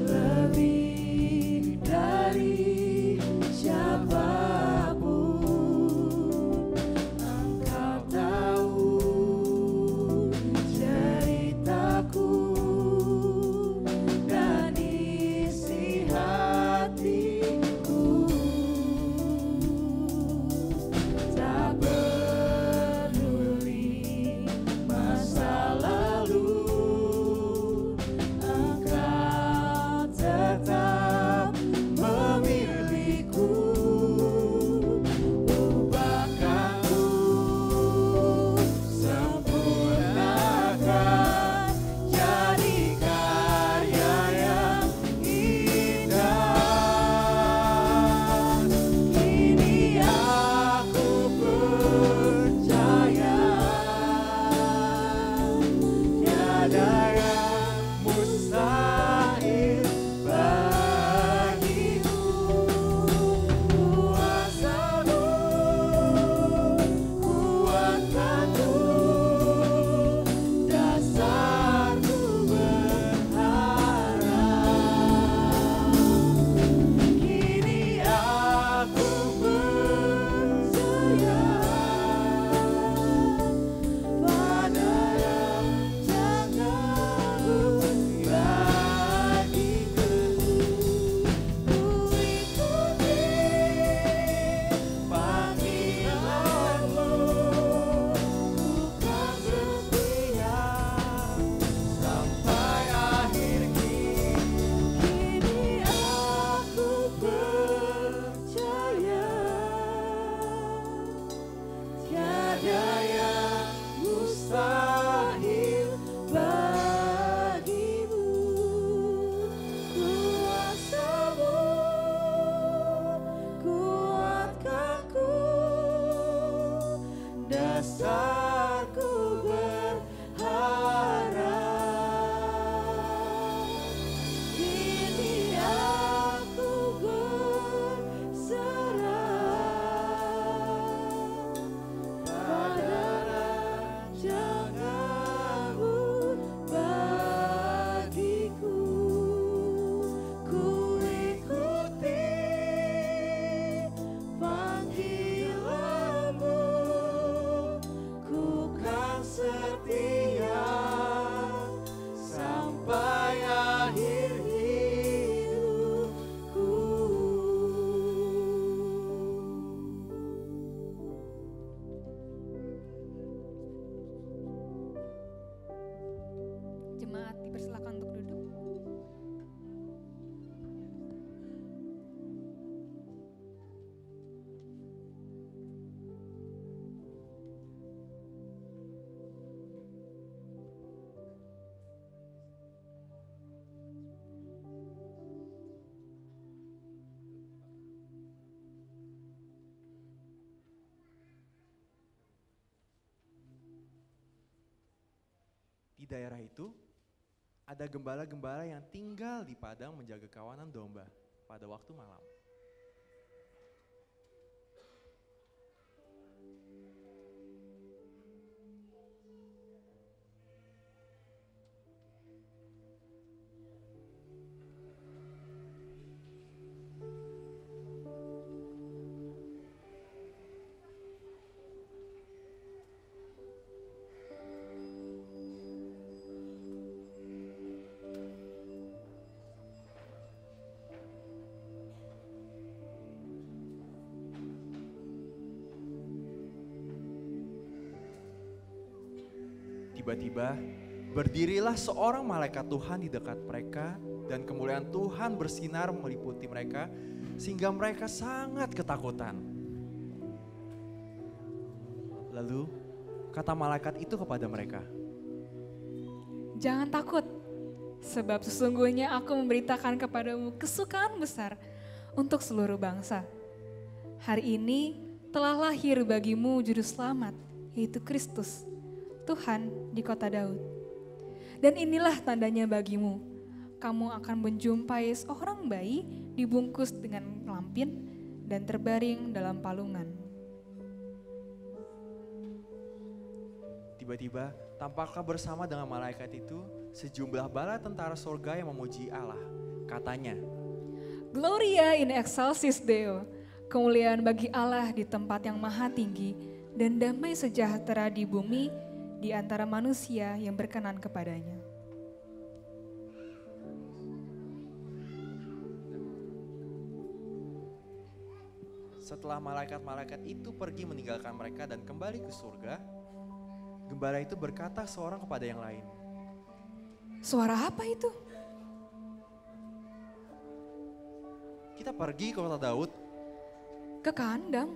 lebih dari siapapun. Engkau tahu ceritaku dan isi hatiku. Tak peduli masa lalu, Engkau tetap memilihku. Ubahkanku, sempurnakan, jadi karya yang indah. Kini aku percaya tiada yang mustahil bagimu. Kuasa-Mu kuatkanku, dasarku berharap. Kini aku percaya pada yang jagaku bagiku. Ku ikuti panggilan-Mu, ku kan setia sampai akhir hidup. Kini aku percaya tiada yang mustahil bagimu. Kuasa-Mu kuatkanku, dasarku berharap. Kini aku berserah pada rancangan-Mu bagiku. Ku ikuti panggilan-Mu, ku kan setia sampai akhir hidupku. Jemaat dipersilakan untuk duduk. Di daerah itu, ada gembala-gembala yang tinggal di padang menjaga kawanan domba pada waktu malam. Tiba-tiba berdirilah seorang malaikat Tuhan di dekat mereka dan kemuliaan Tuhan bersinar meliputi mereka sehingga mereka sangat ketakutan. Lalu kata malaikat itu kepada mereka, "Jangan takut, sebab sesungguhnya aku memberitakan kepadamu kesukaan besar untuk seluruh bangsa. Hari ini telah lahir bagimu juru selamat, yaitu Kristus, Tuhan di kota Daud. Dan inilah tandanya bagimu, kamu akan menjumpai seorang bayi dibungkus dengan lampin dan terbaring dalam palungan." Tiba-tiba tampaklah bersama dengan malaikat itu sejumlah bala tentara sorga yang memuji Allah. Katanya, "Gloria in excelsis Deo, kemuliaan bagi Allah di tempat yang maha tinggi, dan damai sejahtera di bumi di antara manusia yang berkenan kepadanya." Setelah malaikat-malaikat itu pergi meninggalkan mereka dan kembali ke surga, gembala itu berkata seorang kepada yang lain, "Suara apa itu?" "Kita pergi ke kota Daud." "Ke kandang?"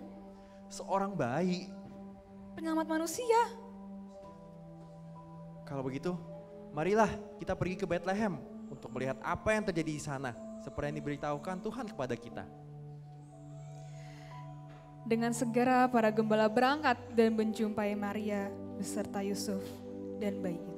"Seorang bayi." "Penyelamat manusia." "Kalau begitu, marilah kita pergi ke Bethlehem untuk melihat apa yang terjadi di sana, seperti yang diberitahukan Tuhan kepada kita." Dengan segera para gembala berangkat dan menjumpai Maria beserta Yusuf dan bayi itu.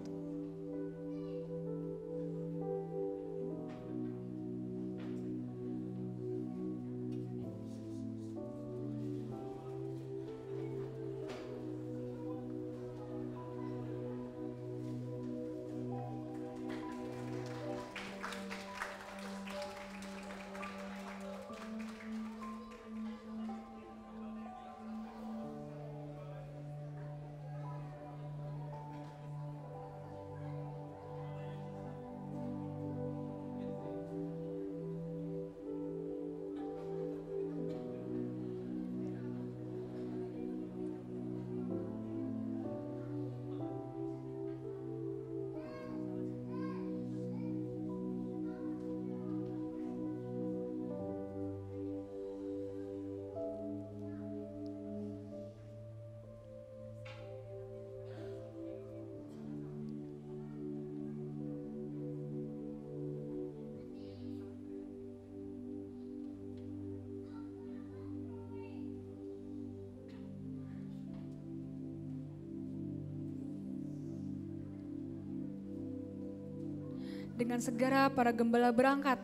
Dengan segera para gembala berangkat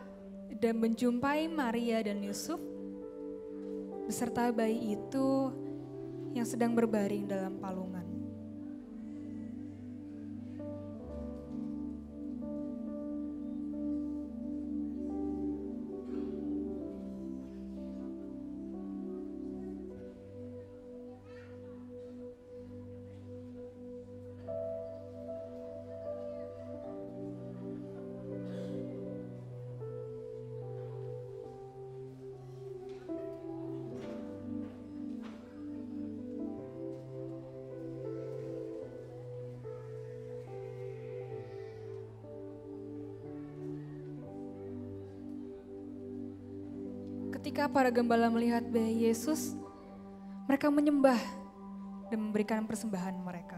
dan menjumpai Maria dan Yusuf beserta bayi itu yang sedang berbaring dalam palungan. Ketika para gembala melihat bayi Yesus, mereka menyembah dan memberikan persembahan mereka.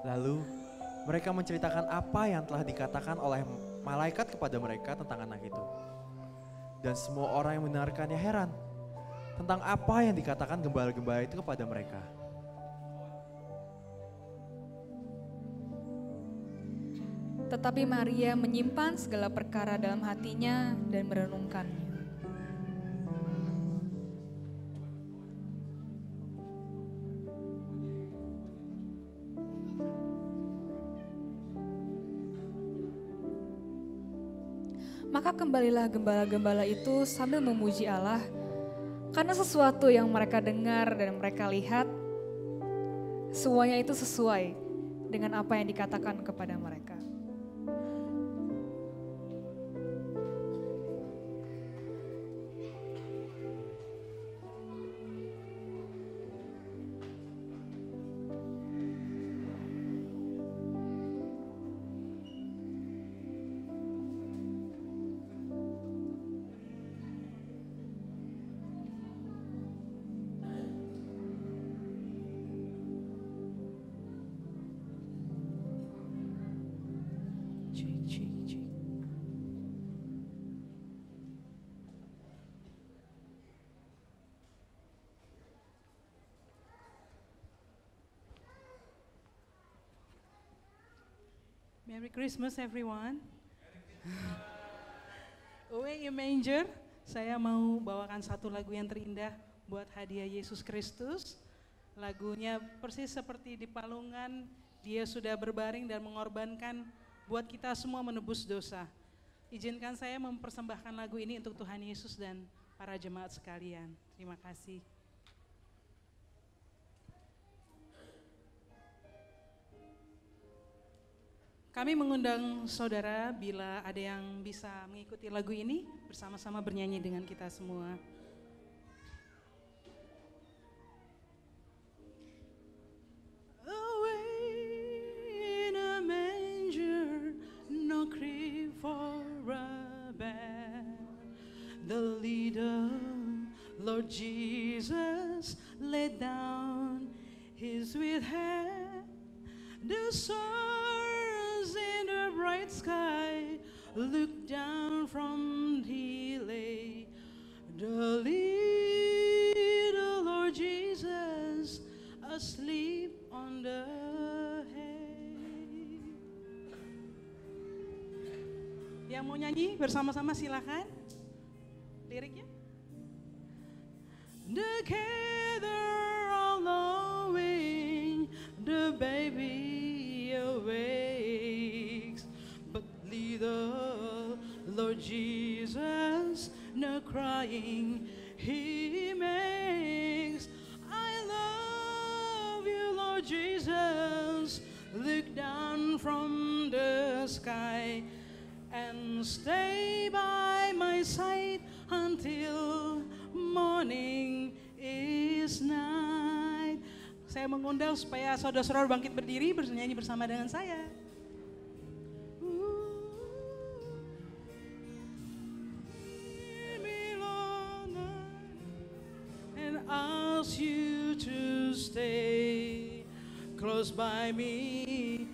Lalu mereka menceritakan apa yang telah dikatakan oleh malaikat kepada mereka tentang anak itu. Dan semua orang yang mendengarkannya heran tentang apa yang dikatakan gembala-gembala itu kepada mereka. Tetapi Maria menyimpan segala perkara dalam hatinya dan merenungkannya. Maka kembalilah gembala-gembala itu sambil memuji Allah karena sesuatu yang mereka dengar dan mereka lihat semuanya itu sesuai dengan apa yang dikatakan kepada mereka. Merry Christmas everyone. Away in Manger, saya mau bawakan satu lagu yang terindah buat hadiah Yesus Kristus. Lagunya persis seperti di Palungan, Dia sudah berbaring dan mengorbankan buat kita semua menebus dosa. Izinkan saya mempersembahkan lagu ini untuk Tuhan Yesus dan para jemaat sekalian. Terima kasih. Kami mengundang saudara bila ada yang bisa mengikuti lagu ini bersama-sama bernyanyi dengan kita semua. Away in a manger, no crib for a bed. The little Lord Jesus laid down his sweet head. The stars in the bright sky looked down from the lake. The little Lord Jesus asleep on the hay. Yang mau nyanyi bersama-sama silakan. Liriknya. Together all knowing the baby awakes, but little Lord Jesus no crying he makes. I love you, Lord Jesus. Look down from the sky and stay by my side until morning is night. Saya mengundang supaya saudara-saudara bangkit berdiri bernyanyi bersama dengan saya. And ask you to stay close by me.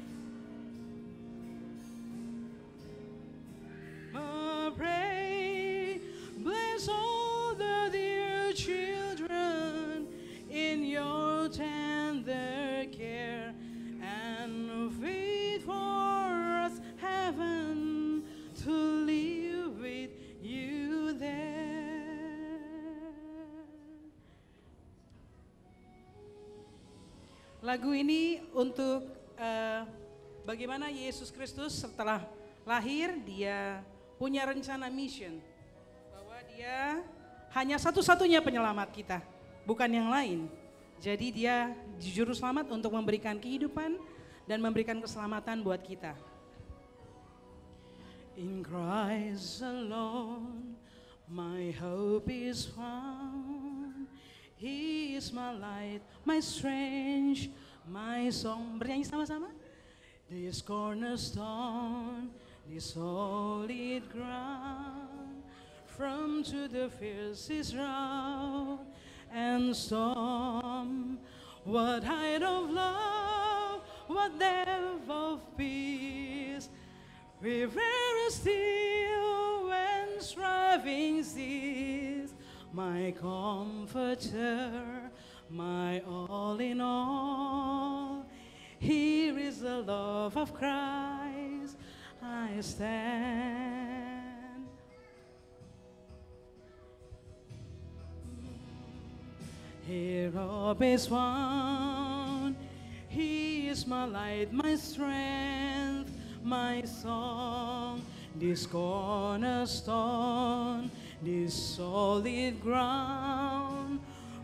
Pray, bless all the dear children in your tender care, and wait for us heaven to live with you there. Lagu ini untuk bagaimana Yesus Kristus setelah lahir dia punya rencana mission bahwa dia hanya satu-satunya penyelamat kita, bukan yang lain. Jadi dia juru selamat untuk memberikan kehidupan dan memberikan keselamatan buat kita. In Christ alone, my hope is found. He is my light, my strength, my song. Bernyanyi sama-sama. This cornerstone, this solid ground, from to the fiercest rout and storm. What height of love, what depth of peace, we very still when striving cease. My comforter, my all in all, here is the love of Christ. I stand. Here hope is found. He is my light, my strength, my song. This cornerstone, this solid ground,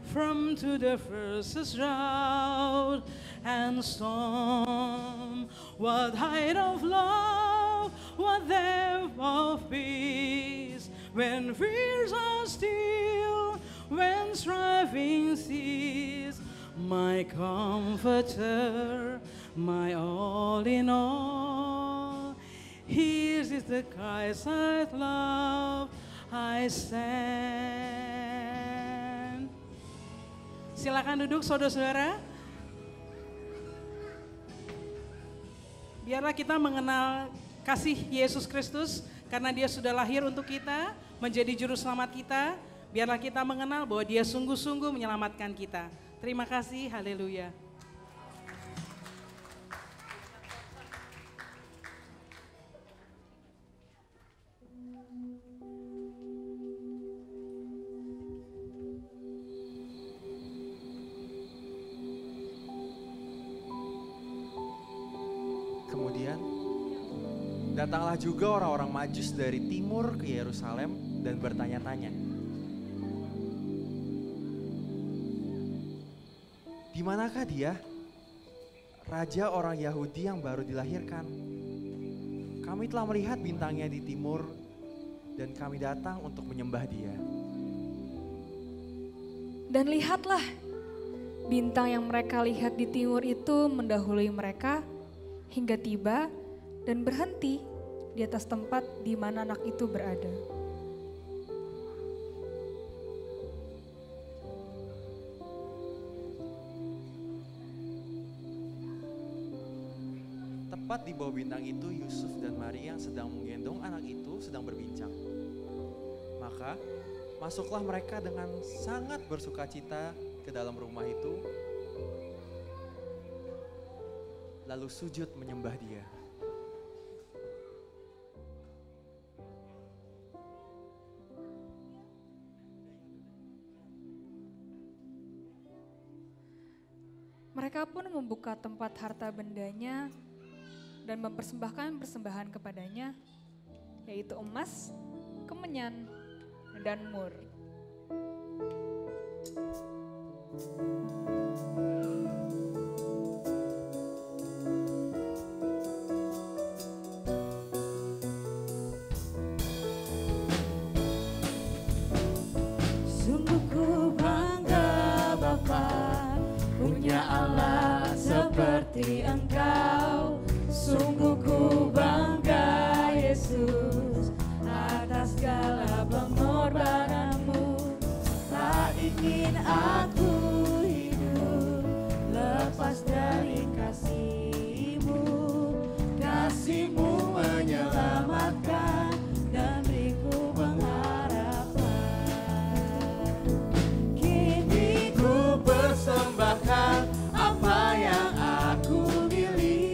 from to the first drought and storm. What height of love, what depth of peace, when fears are still, when striving cease. My comforter, my all in all, His is the Christ I love, I stand. Silakan duduk saudara-saudara. Biarlah kita mengenal kasih Yesus Kristus karena Dia sudah lahir untuk kita, menjadi juru selamat kita. Biarlah kita mengenal bahwa Dia sungguh-sungguh menyelamatkan kita. Terima kasih, haleluya. Kemudian datanglah juga orang-orang Majus dari timur ke Yerusalem dan bertanya-tanya, di manakah Dia, Raja orang Yahudi yang baru dilahirkan? Kami telah melihat bintangnya di timur dan kami datang untuk menyembah Dia. Dan lihatlah, bintang yang mereka lihat di timur itu mendahului mereka hingga tiba dan berhenti di atas tempat di mana anak itu berada. Tepat di bawah bintang itu, Yusuf dan Maria yang sedang menggendong anak itu sedang berbincang. Maka masuklah mereka dengan sangat bersukacita ke dalam rumah itu, lalu sujud menyembah Dia. Mereka pun membuka tempat harta bendanya dan mempersembahkan persembahan kepadanya, yaitu emas, kemenyan, dan mur. Sungguh ku bangga Bapa, punya Allah seperti Engkau. Sungguh ku bangga Yesus atas segala pengorbananmu. Tak ingin aku hidup lepas dari kasih-Mu. Kasih-Mu menyelamatkan dan beriku pengharapan. Kini ku persembahkan apa yang aku miliki.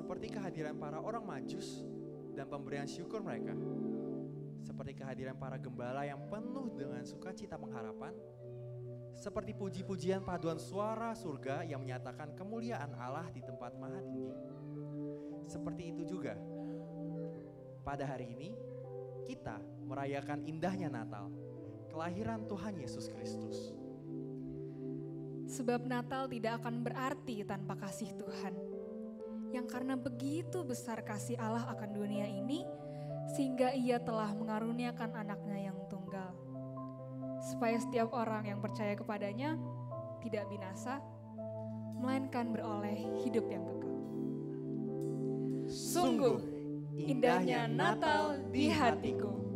seperti kehadiran para orang Majus dan pemberian syukur mereka, seperti kehadiran para gembala yang penuh dengan sukacita pengharapan, seperti puji-pujian paduan suara surga yang menyatakan kemuliaan Allah di tempat maha tinggi. Seperti itu juga, pada hari ini kita merayakan indahnya Natal, kelahiran Tuhan Yesus Kristus. Sebab Natal tidak akan berarti tanpa kasih Tuhan, yang karena begitu besar kasih Allah akan dunia ini, sehingga Ia telah mengaruniakan anaknya yang tunggal, supaya setiap orang yang percaya kepadanya tidak binasa, melainkan beroleh hidup yang kekal. Sungguh indahnya Natal di hatiku.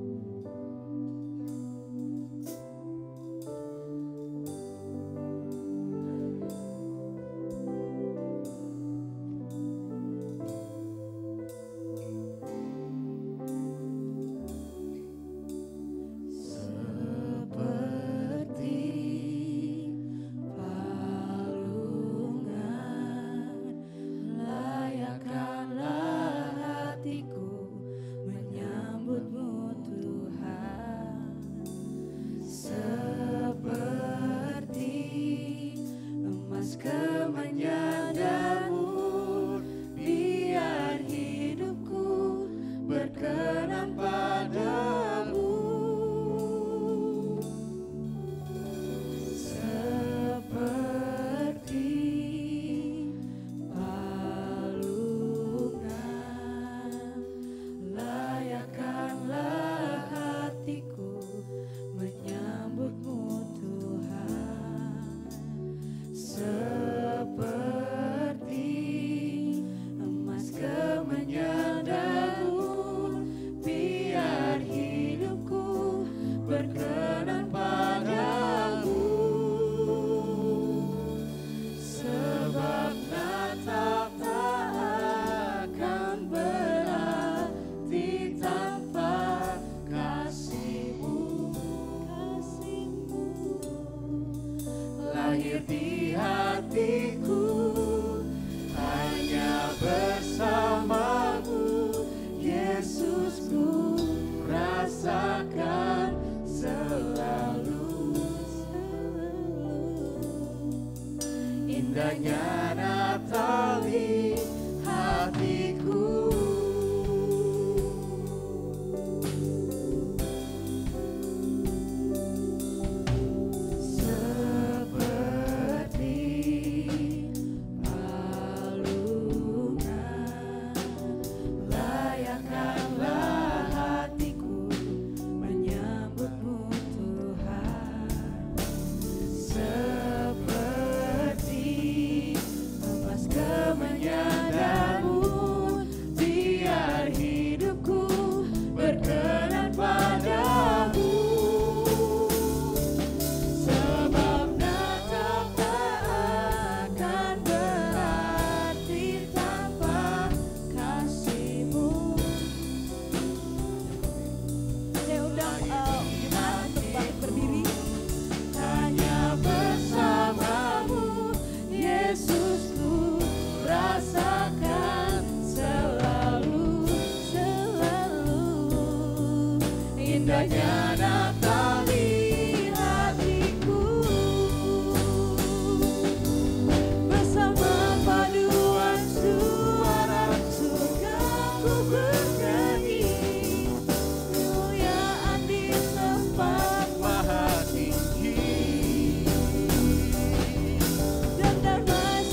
Dan damai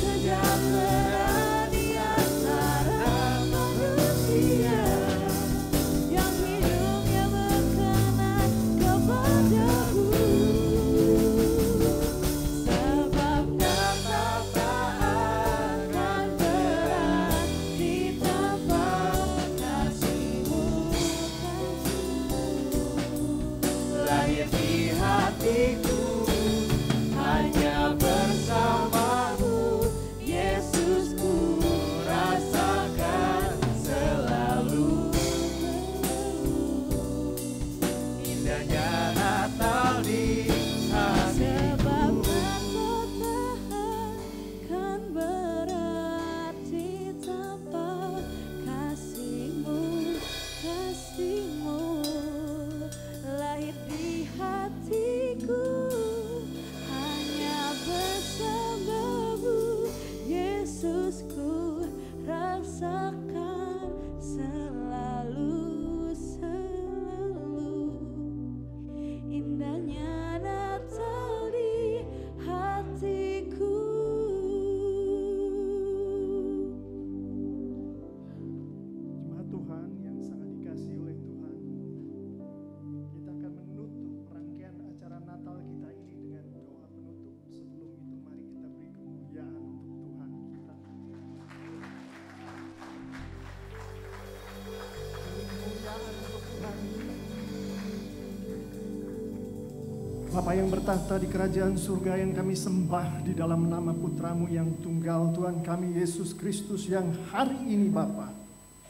Bapa yang bertahta di kerajaan surga yang kami sembah di dalam nama Putramu yang tunggal, Tuhan kami Yesus Kristus, yang hari ini Bapa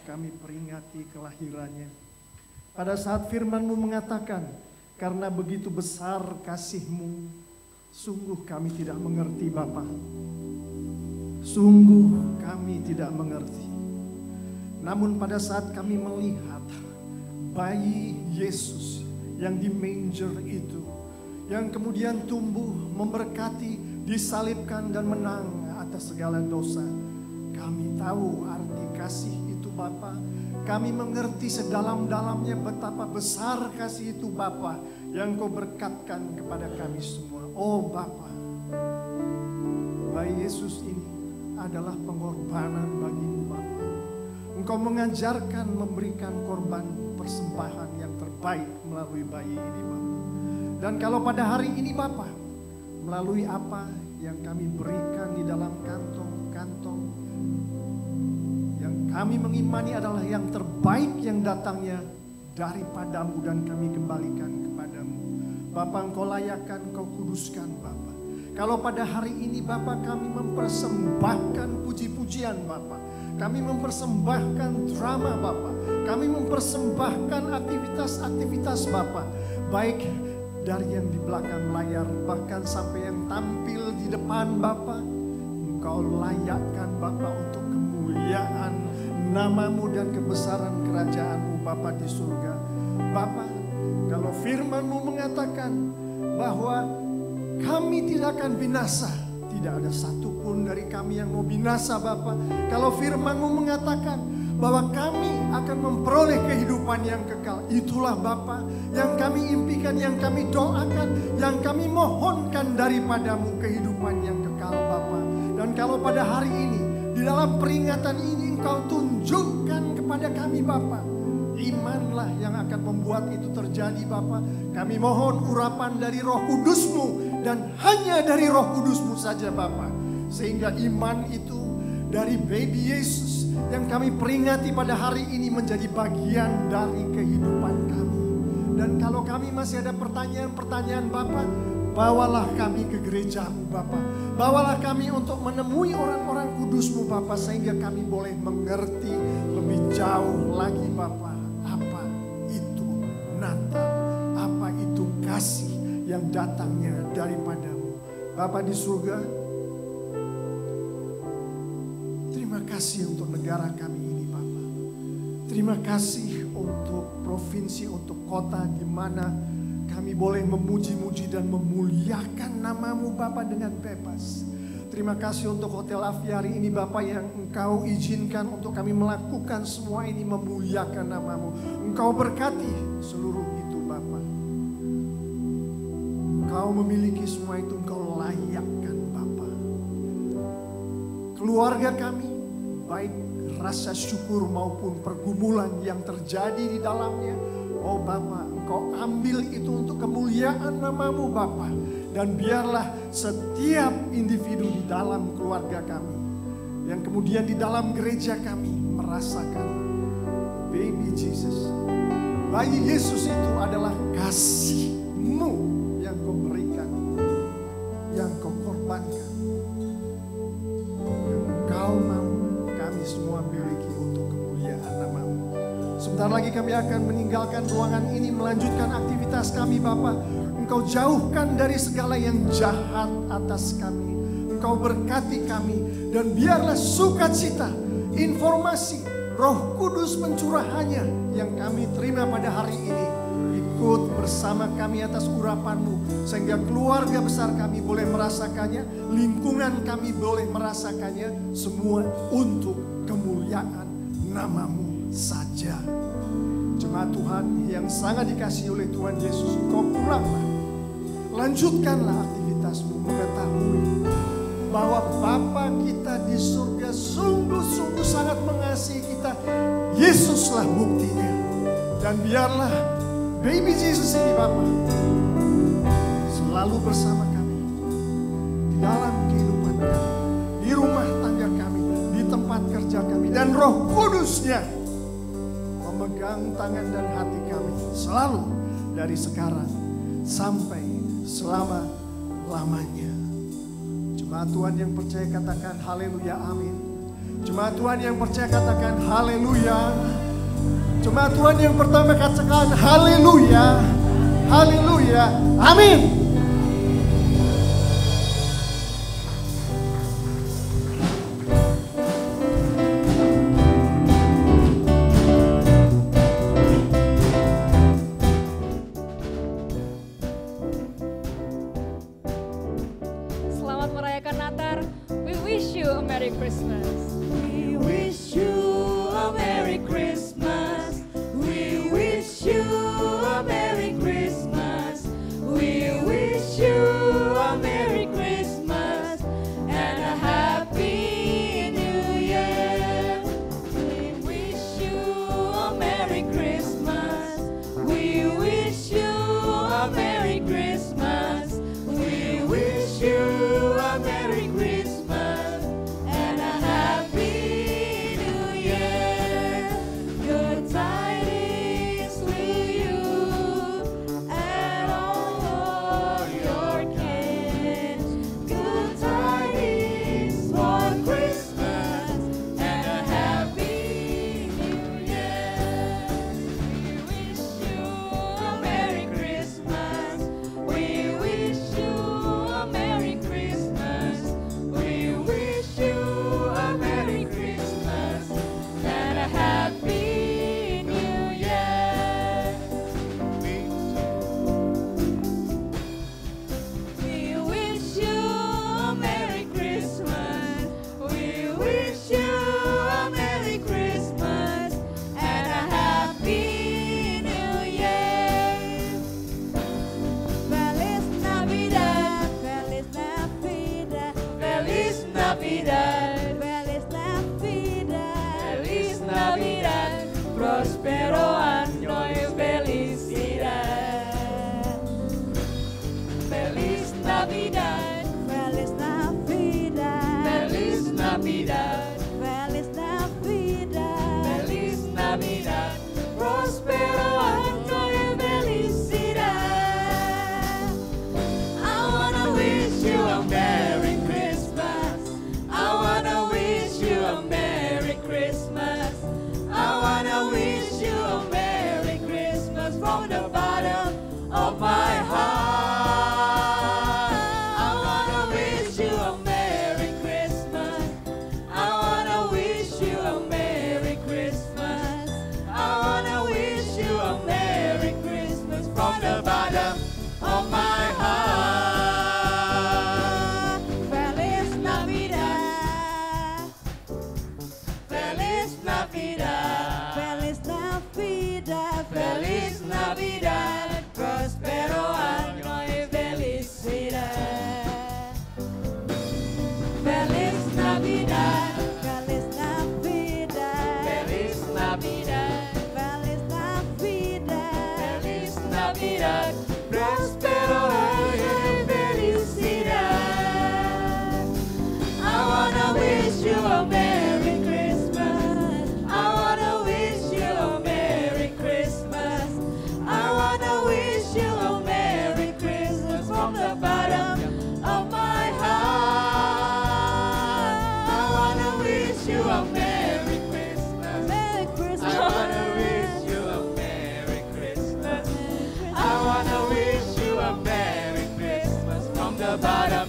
kami peringati kelahirannya. Pada saat firman-Mu mengatakan, karena begitu besar kasih-Mu, sungguh kami tidak mengerti Bapa. Sungguh kami tidak mengerti. Namun pada saat kami melihat bayi Yesus yang di manger itu, yang kemudian tumbuh, memberkati, disalibkan dan menang atas segala dosa, kami tahu arti kasih itu Bapa. Kami mengerti sedalam-dalamnya betapa besar kasih itu Bapa yang Kau berkatkan kepada kami semua. Oh Bapa, bayi Yesus ini adalah pengorbanan bagimu Bapa. Engkau mengajarkan memberikan korban persembahan yang terbaik melalui bayi ini Bapa. Dan kalau pada hari ini Bapa, melalui apa yang kami berikan di dalam kantong-kantong, yang kami mengimani adalah yang terbaik yang datangnya daripadamu dan kami kembalikan kepadamu. Bapa, Engkau layakkan, Engkau kuduskan Bapa. Kalau pada hari ini Bapa kami mempersembahkan puji-pujian Bapa, kami mempersembahkan drama Bapa, kami mempersembahkan aktivitas-aktivitas Bapa, baik dari yang di belakang layar bahkan sampai yang tampil di depan Bapa, Engkau layakkan Bapa untuk kemuliaan nama-Mu dan kebesaran kerajaan-Mu Bapa di surga. Bapa, kalau firman-Mu mengatakan bahwa kami tidak akan binasa, tidak ada satupun dari kami yang mau binasa Bapa. Kalau firman-Mu mengatakan bahwa kami akan memperoleh kehidupan yang kekal, itulah Bapa yang kami impikan, yang kami doakan, yang kami mohonkan daripadamu, kehidupan yang kekal Bapa. Dan kalau pada hari ini, di dalam peringatan ini Engkau tunjukkan kepada kami Bapa, imanlah yang akan membuat itu terjadi Bapa. Kami mohon urapan dari Roh Kudus-Mu, dan hanya dari Roh Kudus-Mu saja Bapa, sehingga iman itu dari baby Yesus yang kami peringati pada hari ini menjadi bagian dari kehidupan kami. Dan kalau kami masih ada pertanyaan-pertanyaan Bapa, bawalah kami ke gereja-Mu Bapa. Bawalah kami untuk menemui orang-orang kudus-Mu Bapa, sehingga kami boleh mengerti lebih jauh lagi Bapa, apa itu Natal, apa itu kasih yang datangnya daripadamu. Bapa di surga, terima kasih untuk negara kami ini Bapa. Terima kasih untuk provinsi, untuk kota di mana kami boleh memuji-muji dan memuliakan nama-Mu Bapa dengan bebas. Terima kasih untuk Hotel Aviari ini Bapa, yang Engkau izinkan untuk kami melakukan semua ini, memuliakan nama-Mu. Engkau berkati seluruh itu Bapa. Engkau memiliki semua itu, Engkau layakkan Bapa. Keluarga kami, baik rasa syukur maupun pergumulan yang terjadi di dalamnya, oh Bapa, Engkau ambil itu untuk kemuliaan nama-Mu Bapa. Dan biarlah setiap individu di dalam keluarga kami, yang kemudian di dalam gereja kami merasakan baby Jesus, bayi Yesus itu adalah kasih-Mu yang Kau berikan, yang Kau korbankan, yang Engkau mau kami semua miliki untuk kemuliaan nama-Mu. Sebentar lagi kami akan meninggalkan ruangan ini, melanjutkan aktivitas kami Bapa. Engkau jauhkan dari segala yang jahat atas kami. Engkau berkati kami, dan biarlah sukacita, informasi, Roh Kudus pencurahannya yang kami terima pada hari ini ikut bersama kami atas urapan-Mu, sehingga keluarga besar kami boleh merasakannya, lingkungan kami boleh merasakannya, semua untuk kemuliaan nama-Mu saja. Jemaat Tuhan yang sangat dikasihi oleh Tuhan Yesus, Kau pulanglah, lanjutkanlah aktivitas-Mu, mengetahui bahwa Bapa kita di surga sungguh-sungguh sangat mengasihi kita. Yesuslah buktinya. Dan biarlah baby Jesus ini Bapa selalu bersama kami di dalam kehidupan kami, di rumah tangga kami, di tempat kerja kami, dan Roh Kudus-Nya memegang tangan dan hati kami selalu dari sekarang sampai selama-lamanya. Jemaat Tuhan yang percaya katakan haleluya, amin. Jemaat Tuhan yang percaya katakan haleluya. Jemaat Tuhan yang pertama katakan haleluya, haleluya, amin. Selamat merayakan Natal. We wish you a Merry Christmas. We wish you a Merry Christmas. We wish you a Merry Christmas. We wish you a Merry Christmas and a Happy New Year. We wish you a Merry Christmas. We wish you a Merry Christmas. We wish you a Merry Christmas and a Happy New Year. Good tidings to you and all your kin. Good tidings for Christmas and a Happy New Year. We wish you a Merry Christmas. We wish you a Merry Christmas. We wish you a Merry Christmas and a Happy New Year. We wish you a Merry Christmas. We wish you a Merry Christmas and a Happy New Year. Feliz Navidad, Feliz Navidad, Feliz Navidad, Feliz Navidad, Feliz Navidad, próspero año y felicidad. Feliz Navidad, Feliz Navidad, Feliz Navidad, Feliz Navidad, Feliz Navidad, próspero año y felicidad. I wanna wish you a Merry Christmas. I wanna wish you a Merry Christmas. I wanna wish you a Merry Christmas from the bottom of my heart. I wanna wish you a Merry Christmas. I wanna wish you a Merry Christmas. I wanna wish you a Merry Christmas from the bottom of my heart. Feliz Navidad. Feliz Navidad. Feliz Navidad. Feliz Navidad. Próspero año y felicidad. Feliz Navidad. Feliz Navidad. Feliz Navidad. Feliz Navidad. Feliz Navidad. Próspero año y felicidad. I wanna wish you a Merry Christmas. I wanna wish you a Merry Christmas. I wanna wish you a Merry Christmas from the bottom of my heart. I wanna wish you a Merry Christmas. Merry Christmas. I wanna wish you a Merry Christmas. I wanna wish you a Merry Christmas from the bottom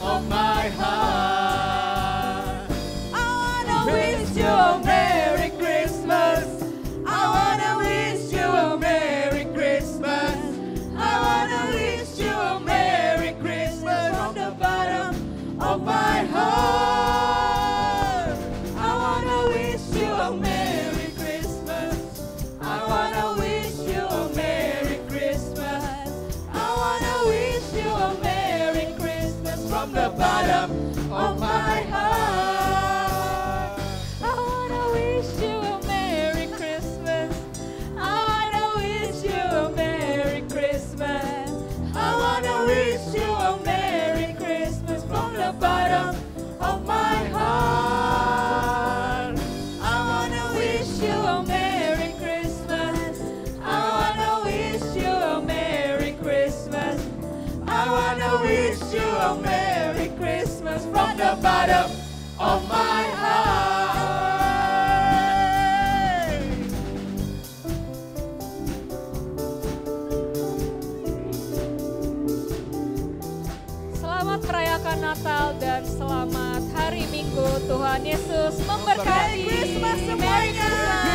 of my heart. I wanna wish you a Merry Christmas. I wanna wish you a Merry Christmas. I wanna wish you a Merry Christmas from the bottom of my heart. I wanna Selamat merayakan Natal dan selamat hari Minggu. Tuhan Yesus memberkati. Merry Christmas semuanya.